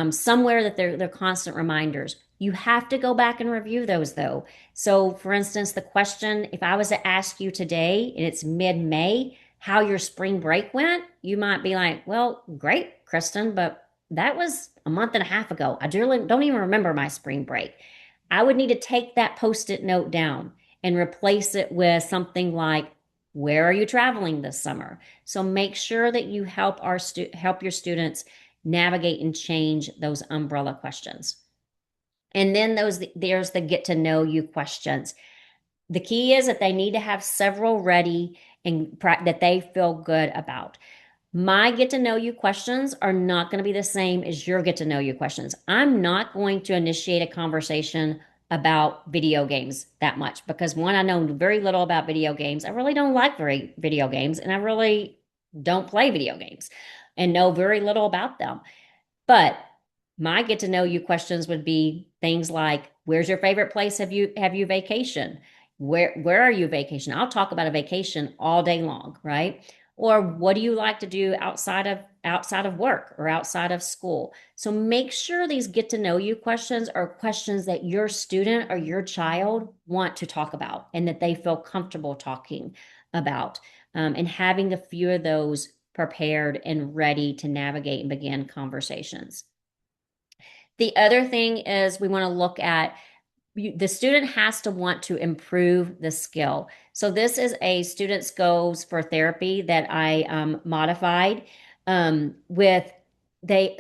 Speaker 2: somewhere that they're constant reminders. You have to go back and review those though. So for instance, the question, if I was to ask you today and it's mid-May, how your spring break went, you might be like, well, great, Kristin, but that was a month and a half ago. I don't even remember my spring break. I would need to take that Post-it note down and replace it with something like, where are you traveling this summer? So make sure that you help your students navigate and change those umbrella questions. And then there's the get to know you questions. The key is that they need to have several ready and that they feel good about. My get to know you questions are not going to be the same as your get to know you questions. I'm not going to initiate a conversation about video games that much because one, I know very little about video games. I really don't like video games, and I really don't play video games and know very little about them. But my get to know you questions would be things like, where's your favorite place have you vacation? Where are you vacation? I'll talk about a vacation all day long, right? Or what do you like to do outside of work or outside of school? So make sure these get to know you questions are questions that your student or your child want to talk about and that they feel comfortable talking about, and having a few of those prepared and ready to navigate and begin conversations. The other thing is we want to look at the student has to want to improve the skill. So this is a student's goals for therapy that I modified with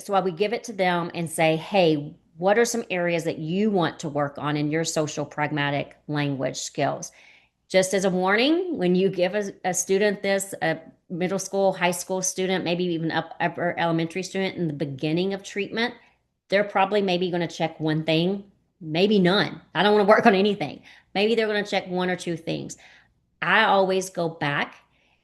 Speaker 2: so I would give it to them and say, hey, what are some areas that you want to work on in your social pragmatic language skills? Just as a warning, when you give a student this, a middle school, high school student, maybe even upper elementary student in the beginning of treatment, they're probably maybe going to check one thing, maybe none. I don't want to work on anything. Maybe they're going to check one or two things. I always go back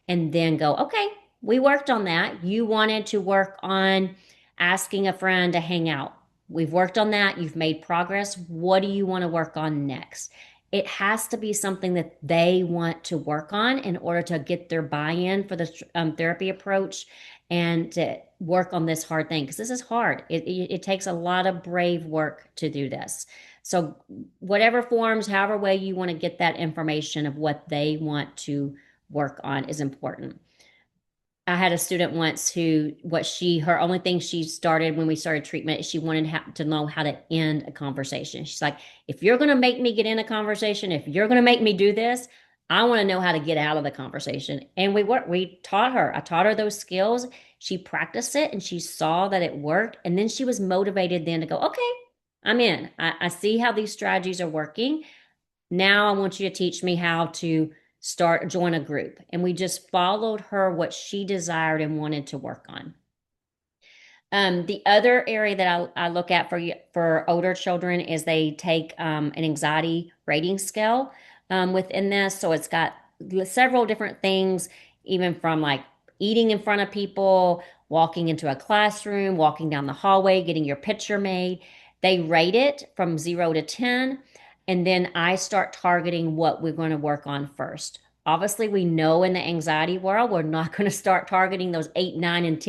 Speaker 2: and then go, okay, we worked on that. You wanted to work on asking a friend to hang out. We've worked on that. You've made progress. What do you want to work on next? It has to be something that they want to work on in order to get their buy-in for the therapy approach and to work on this hard thing, because this is hard. It takes a lot of brave work to do this. So whatever forms, however way you want to get that information of what they want to work on is important. I had a student once who, her only thing she started when we started treatment, she wanted to know how to end a conversation. She's like, if you're going to make me get in a conversation, if you're going to make me do this, I want to know how to get out of the conversation. And we taught her. I taught her those skills. She practiced it and she saw that it worked. And then she was motivated then to go, okay, I'm in. I see how these strategies are working. Now I want you to teach me how to join a group. And we just followed her what she desired and wanted to work on. The other area that I look at for older children is they take an anxiety rating scale within this. So it's got several different things, even from like eating in front of people, walking into a classroom, walking down the hallway, getting your picture made. They rate it from 0 to 10. And then I start targeting what we're going to work on first. Obviously, we know in the anxiety world, we're not going to start targeting those 8, 9, and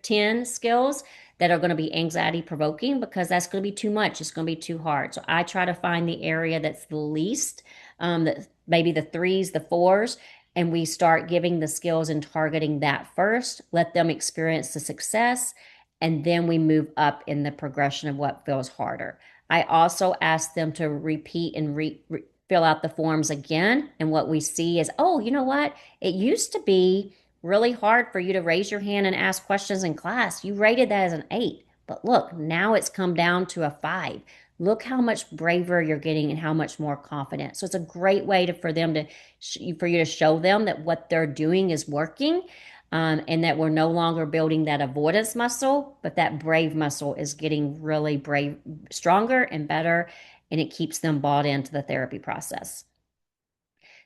Speaker 2: 10 skills that are going to be anxiety provoking, because that's going to be too much. It's going to be too hard. So I try to find the area that's the least, that maybe the 3s, the 4s, and we start giving the skills and targeting that first, let them experience the success, and then we move up in the progression of what feels harder. I also ask them to repeat and fill out the forms again. And what we see is, oh, you know what? It used to be really hard for you to raise your hand and ask questions in class. You rated that as an 8. But look, now it's come down to a 5. Look how much braver you're getting and how much more confident. So it's a great way for you to show them that what they're doing is working. And that we're no longer building that avoidance muscle, but that brave muscle is getting really brave, stronger and better, and it keeps them bought into the therapy process.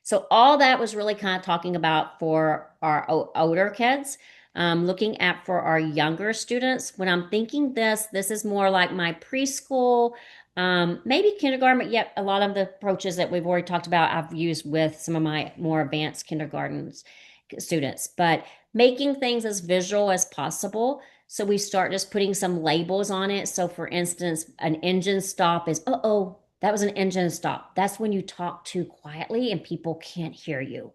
Speaker 2: So all that was really kind of talking about for our older kids. Looking at for our younger students, when I'm thinking this is more like my preschool, maybe kindergarten, but yet a lot of the approaches that we've already talked about, I've used with some of my more advanced kindergarten students, but making things as visual as possible. So we start just putting some labels on it. So for instance, an engine stop is, uh-oh, that was an engine stop. That's when you talk too quietly and people can't hear you.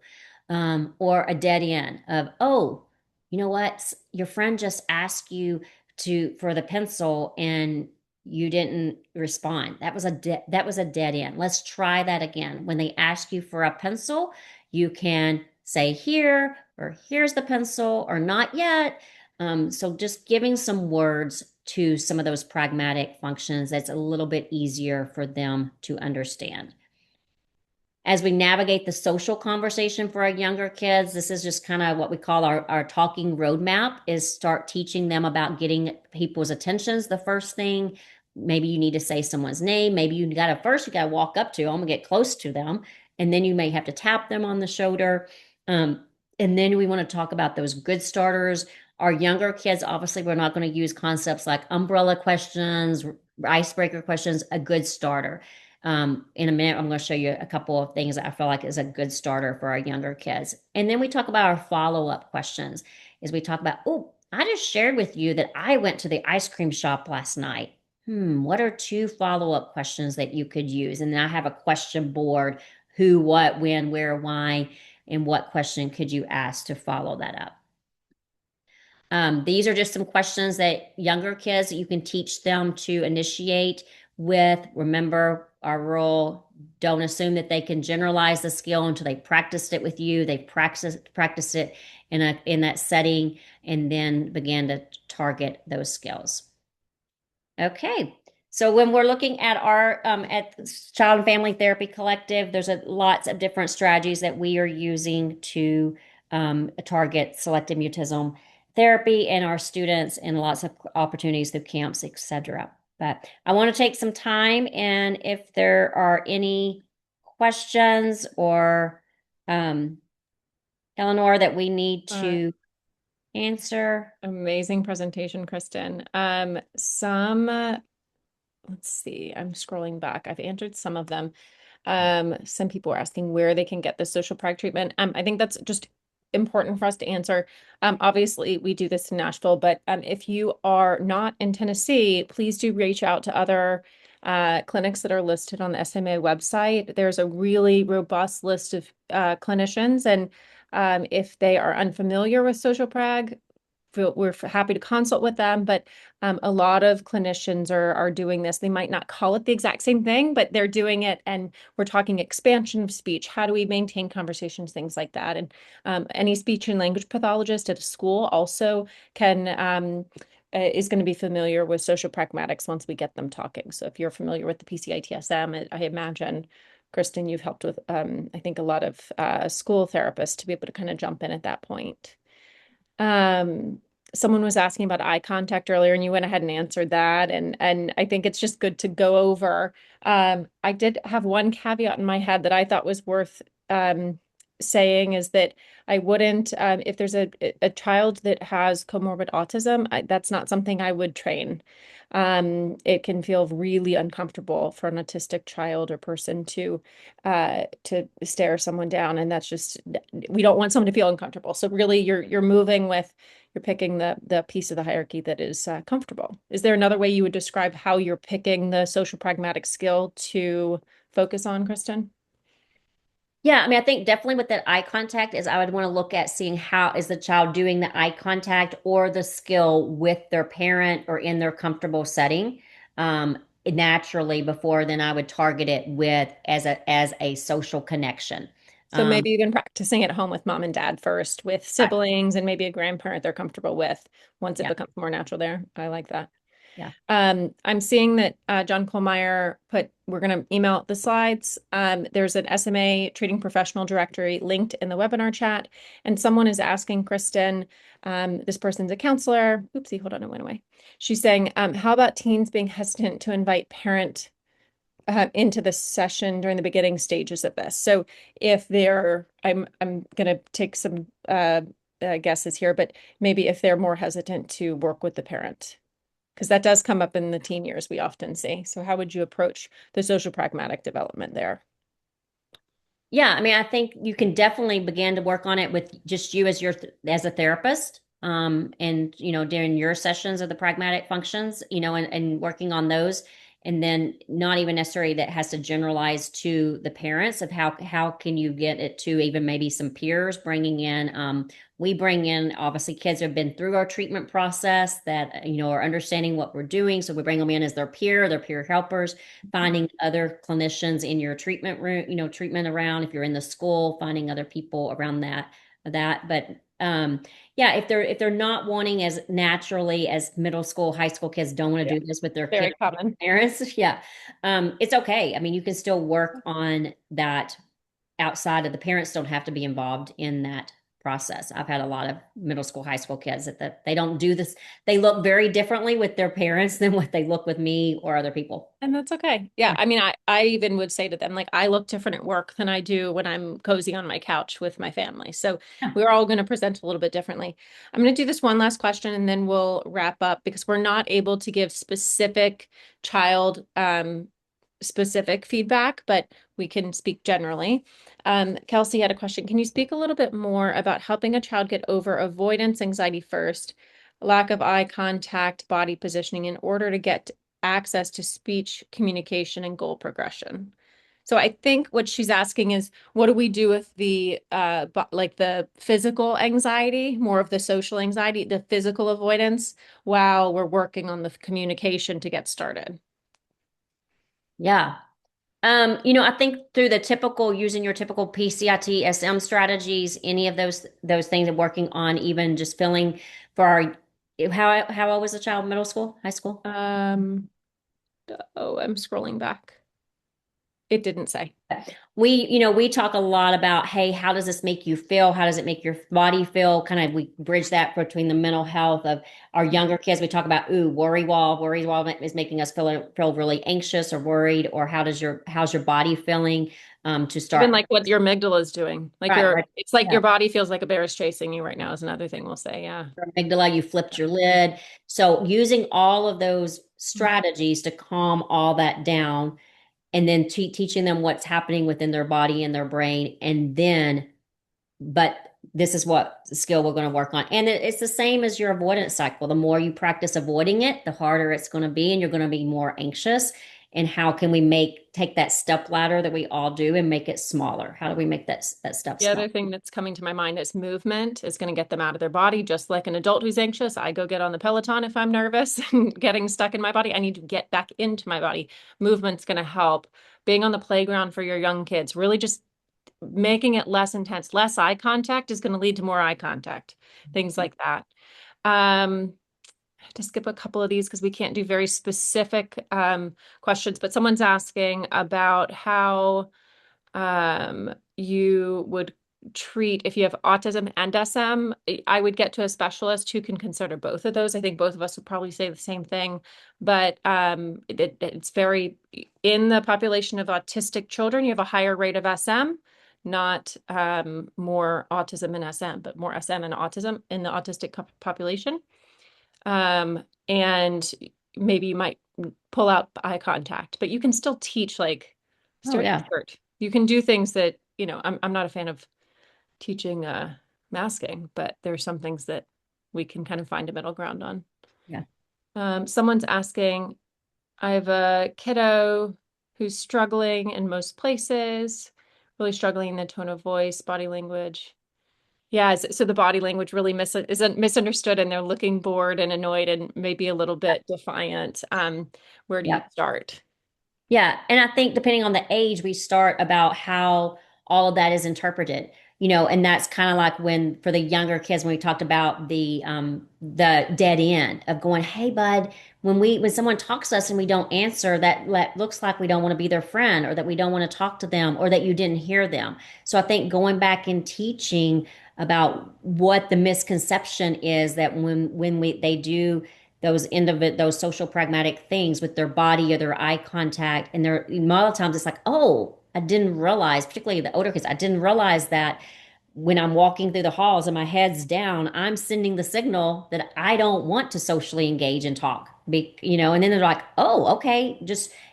Speaker 2: Or a dead end of, oh, you know what? Your friend just asked you for the pencil and you didn't respond. That was a dead end. Let's try that again. When they ask you for a pencil, you can say here, or here's the pencil, or not yet. So just giving some words to some of those pragmatic functions that's a little bit easier for them to understand. As we navigate the social conversation for our younger kids, this is just kind of what we call our talking roadmap, is start teaching them about getting people's attentions. The first thing, maybe you need to say someone's name. Maybe you got to walk up to them and get close to them. And then you may have to tap them on the shoulder. And then we want to talk about those good starters. Our younger kids, obviously, we're not going to use concepts like umbrella questions, icebreaker questions, a good starter. In a minute, I'm going to show you a couple of things that I feel like is a good starter for our younger kids. And then we talk about our follow-up questions, is we talk about, oh, I just shared with you that I went to the ice cream shop last night. What are 2 follow-up questions that you could use? And then I have a question board, who, what, when, where, why, and what question could you ask to follow that up? These are just some questions that younger kids, you can teach them to initiate with. Remember, our rule. Don't assume that they can generalize the skill until they practiced it with you. They practiced it in that setting, and then begin to target those skills. Okay. So when we're looking at our at Child and Family Therapy Collective, there's lots of different strategies that we are using to target selective mutism therapy and our students, and lots of opportunities through camps, etc. But I want to take some time, and if there are any questions or Eleanor, that we need to answer.
Speaker 1: Amazing presentation, Kristin. Let's see, I'm scrolling back. I've answered some of them. Some people are asking where they can get the social prag treatment. I think that's just important for us to answer. Obviously, we do this in Nashville, but if you are not in Tennessee, please do reach out to other clinics that are listed on the SMA website. There's a really robust list of clinicians, and if they are unfamiliar with social prag, we're happy to consult with them, but a lot of clinicians are doing this. They might not call it the exact same thing, but they're doing it, and we're talking expansion of speech. How do we maintain conversations, things like that. And any speech and language pathologist at a school also can is going to be familiar with social pragmatics once we get them talking. So if you're familiar with the PCITSM, I imagine, Kristin, you've helped with, I think, a lot of school therapists to be able to kind of jump in at that point. Someone was asking about eye contact earlier, and you went ahead and answered that. And I think it's just good to go over. I did have one caveat in my head that I thought was worth saying, is that I wouldn't, if there's a child that has comorbid autism, that's not something I would train. It can feel really uncomfortable for an autistic child or person to stare someone down, and that's just, we don't want someone to feel uncomfortable. So really, you're picking the piece of the hierarchy that is comfortable. Is there another way you would describe how you're picking the social pragmatic skill to focus on, Kristin?
Speaker 2: Yeah, I mean, I think definitely with that eye contact is I would want to look at seeing how is the child doing the eye contact or the skill with their parent or in their comfortable setting, naturally, before then I would target it with as a social connection.
Speaker 1: So maybe even practicing at home with mom and dad first, with siblings and maybe a grandparent they're comfortable with once it
Speaker 2: Yeah.
Speaker 1: becomes more natural there. I like that.
Speaker 2: Yeah.
Speaker 1: I'm seeing that John Kohlmeyer we're going to email out the slides. There's an SMA treating professional directory linked in the webinar chat. And someone is asking Kristin, this person's a counselor. Oopsie, hold on, it went away. She's saying, how about teens being hesitant to invite parent into the session during the beginning stages of this? So if I'm going to take some guesses here, but maybe if they're more hesitant to work with the parent, because that does come up in the teen years, we often see. So how would you approach the social pragmatic development there?
Speaker 2: Yeah, I mean, I think you can definitely begin to work on it with just you as a therapist, and during your sessions of the pragmatic functions, and working on those, and then not even necessarily that has to generalize to the parents of how can you get it to even maybe some peers, bringing in. We bring in obviously kids who have been through our treatment process that are understanding what we're doing, so we bring them in as their peer helpers, finding other clinicians in your treatment room, treatment around, if you're in the school, finding other people around that. But yeah, if they're not wanting as naturally as middle school, high school kids don't want to do this with their
Speaker 1: Very
Speaker 2: kids,
Speaker 1: common.
Speaker 2: parents, yeah, it's okay. I mean, you can still work on that outside of the parents don't have to be involved in that process. I've had a lot of middle school, high school kids that they don't do this. They look very differently with their parents than what they look with me or other people.
Speaker 1: And that's okay. Yeah. I mean, I even would say to them, like, I look different at work than I do when I'm cozy on my couch with my family. So
Speaker 2: Yeah.
Speaker 1: we're all going to present a little bit differently. I'm going to do this one last question and then we'll wrap up, because we're not able to give specific child specific feedback, but we can speak generally. Kelsey had a question. Can you speak a little bit more about helping a child get over avoidance anxiety first, lack of eye contact, body positioning, in order to get access to speech, communication, and goal progression? So I think what she's asking is, what do we do with the like the physical anxiety, more of the social anxiety, the physical avoidance, while we're working on the communication to get started?
Speaker 2: Yeah. I think through the typical using your typical PCIT SM strategies, any of those things, and working on even just feeling for our how old was the child? Middle school, high school?
Speaker 1: Um, oh, I'm scrolling back. It didn't say.
Speaker 2: We talk a lot about, hey, how does this make you feel? How does it make your body feel? Kind of we bridge that between the mental health of our younger kids. We talk about, ooh, worry wall. Worry wall is making us feel really anxious or worried, or how's your body feeling? To
Speaker 1: Even
Speaker 2: start
Speaker 1: like what your amygdala is doing. Like
Speaker 2: right, right.
Speaker 1: it's like
Speaker 2: Yeah.
Speaker 1: your body feels like a bear is chasing you right now is another thing we'll say. Yeah.
Speaker 2: Your amygdala, you flipped your lid. So using all of those strategies to calm all that down and then teaching them what's happening within their body and their brain. And then, but this is what skill we're going to work on. And it's the same as your avoidance cycle. The more you practice avoiding it, the harder it's going to be, and you're going to be more anxious. And how can we take that step ladder that we all do and make it smaller? How do we make that step
Speaker 1: The
Speaker 2: smaller?
Speaker 1: other thing that's coming to my mind is movement is going to get them out of their body, just like an adult who's anxious. I go get on the Peloton if I'm nervous and getting stuck in my body. I need to get back into my body. Movement's going to help. Being on the playground for your young kids, really just making it less intense. Less eye contact is going to lead to more eye contact, things like that. I have to skip a couple of these because we can't do very specific questions, but someone's asking about how you would treat if you have autism and SM. I would get to a specialist who can consider both of those. I think both of us would probably say the same thing, but it's very in the population of autistic children, you have a higher rate of SM, not more autism and SM, but more SM and autism in the autistic population. And maybe you might pull out eye contact, but you can still teach like
Speaker 2: Oh
Speaker 1: stare at
Speaker 2: yeah,
Speaker 1: your shirt. You can do things that, I'm not a fan of teaching masking, but there's some things that we can kind of find a middle ground on.
Speaker 2: yeah.
Speaker 1: Someone's asking, I have a kiddo who's struggling in most places, really struggling in the tone of voice, body language. Yeah, so the body language really isn't misunderstood and they're looking bored and annoyed and maybe a little bit defiant. Where do you
Speaker 2: Yeah.
Speaker 1: start?
Speaker 2: Yeah. And I think depending on the age, we start about how all of that is interpreted, and that's kind of like when for the younger kids, when we talked about the dead end of going, hey, bud, when someone talks to us and we don't answer, that looks like we don't want to be their friend or that we don't want to talk to them or that you didn't hear them. So I think going back and teaching about what the misconception is that when they do those social pragmatic things with their body or their eye contact, and a lot of times it's like, oh, I didn't realize, particularly the older kids, I didn't realize that when I'm walking through the halls and my head's down, I'm sending the signal that I don't want to socially engage and talk. And then they're like, oh, okay.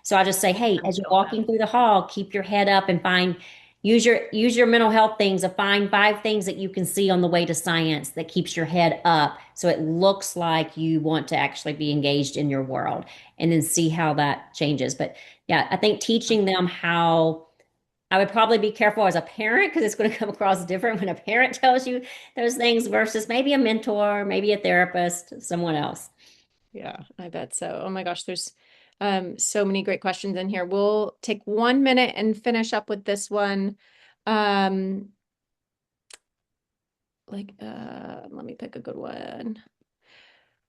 Speaker 2: So I just say, hey,
Speaker 1: I
Speaker 2: as you're
Speaker 1: feel that.
Speaker 2: walking through the hall, keep your head up and use your mental health things to find 5 things that you can see on the way to science that keeps your head up so it looks like you want to actually be engaged in your world, and then see how that changes. But yeah, I think teaching them how I would probably be careful as a parent because it's going to come across different when a parent tells you those things versus maybe a mentor, maybe a therapist, someone else.
Speaker 1: Yeah, I bet so. Oh my gosh, there's so many great questions in here. We'll take 1 minute and finish up with this one. Um, let me pick a good one.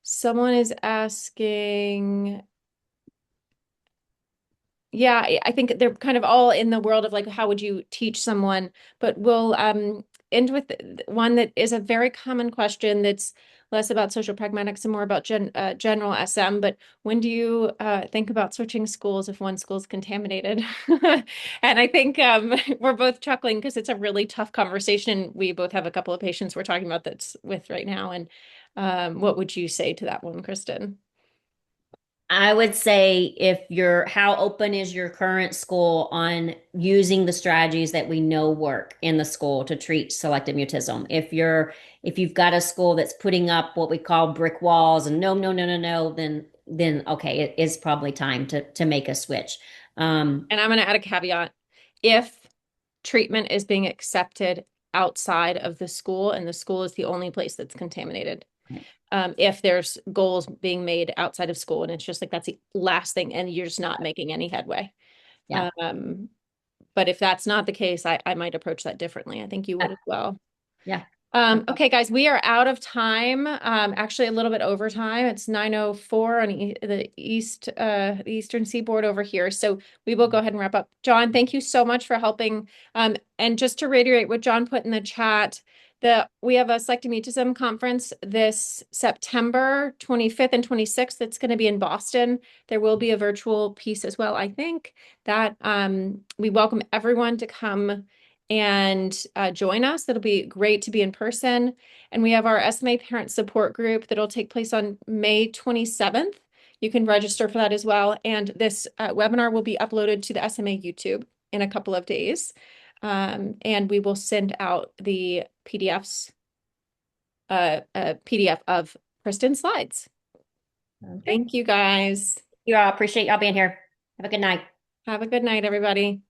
Speaker 1: Someone is asking, yeah, I think they're kind of all in the world of like, how would you teach someone? But we'll end with one that is a very common question that's less about social pragmatics and more about general SM. But when do you think about switching schools if one school's contaminated? And I think we're both chuckling because it's a really tough conversation. We both have a couple of patients we're talking about that's with right now. And what would you say to that one, Kristen?
Speaker 2: I would say how open is your current school on using the strategies that we know work in the school to treat selective mutism? If you've got a school that's putting up what we call brick walls and no, no, no, no, no, then okay, it is probably time to make a switch.
Speaker 1: And I'm going to add a caveat. If treatment is being accepted outside of the school and the school is the only place that's contaminated, if there's goals being made outside of school and it's just like that's the last thing and you're just not making any headway.
Speaker 2: Yeah.
Speaker 1: But if that's not the case, I might approach that differently. I think you would as well.
Speaker 2: Yeah.
Speaker 1: Okay, guys, we are out of time. Actually, a little bit over time. It's 9:04 on the Eastern Seaboard over here. So we will go ahead and wrap up. John, thank you so much for helping. And just to reiterate what John put in the chat, we have a Selective Mutism conference this September 25th and 26th. It's going to be in Boston. There will be a virtual piece as well. I think that we welcome everyone to come and join us. It'll be great to be in person. And we have our SMA parent support group that'll take place on May 27th. You can register for that as well. And this webinar will be uploaded to the SMA YouTube in a couple of days. And we will send out the PDFs, PDF of Kristin's slides.
Speaker 2: Okay.
Speaker 1: Thank you, guys.
Speaker 2: You all appreciate y'all being here. Have a good night.
Speaker 1: Have a good night, everybody.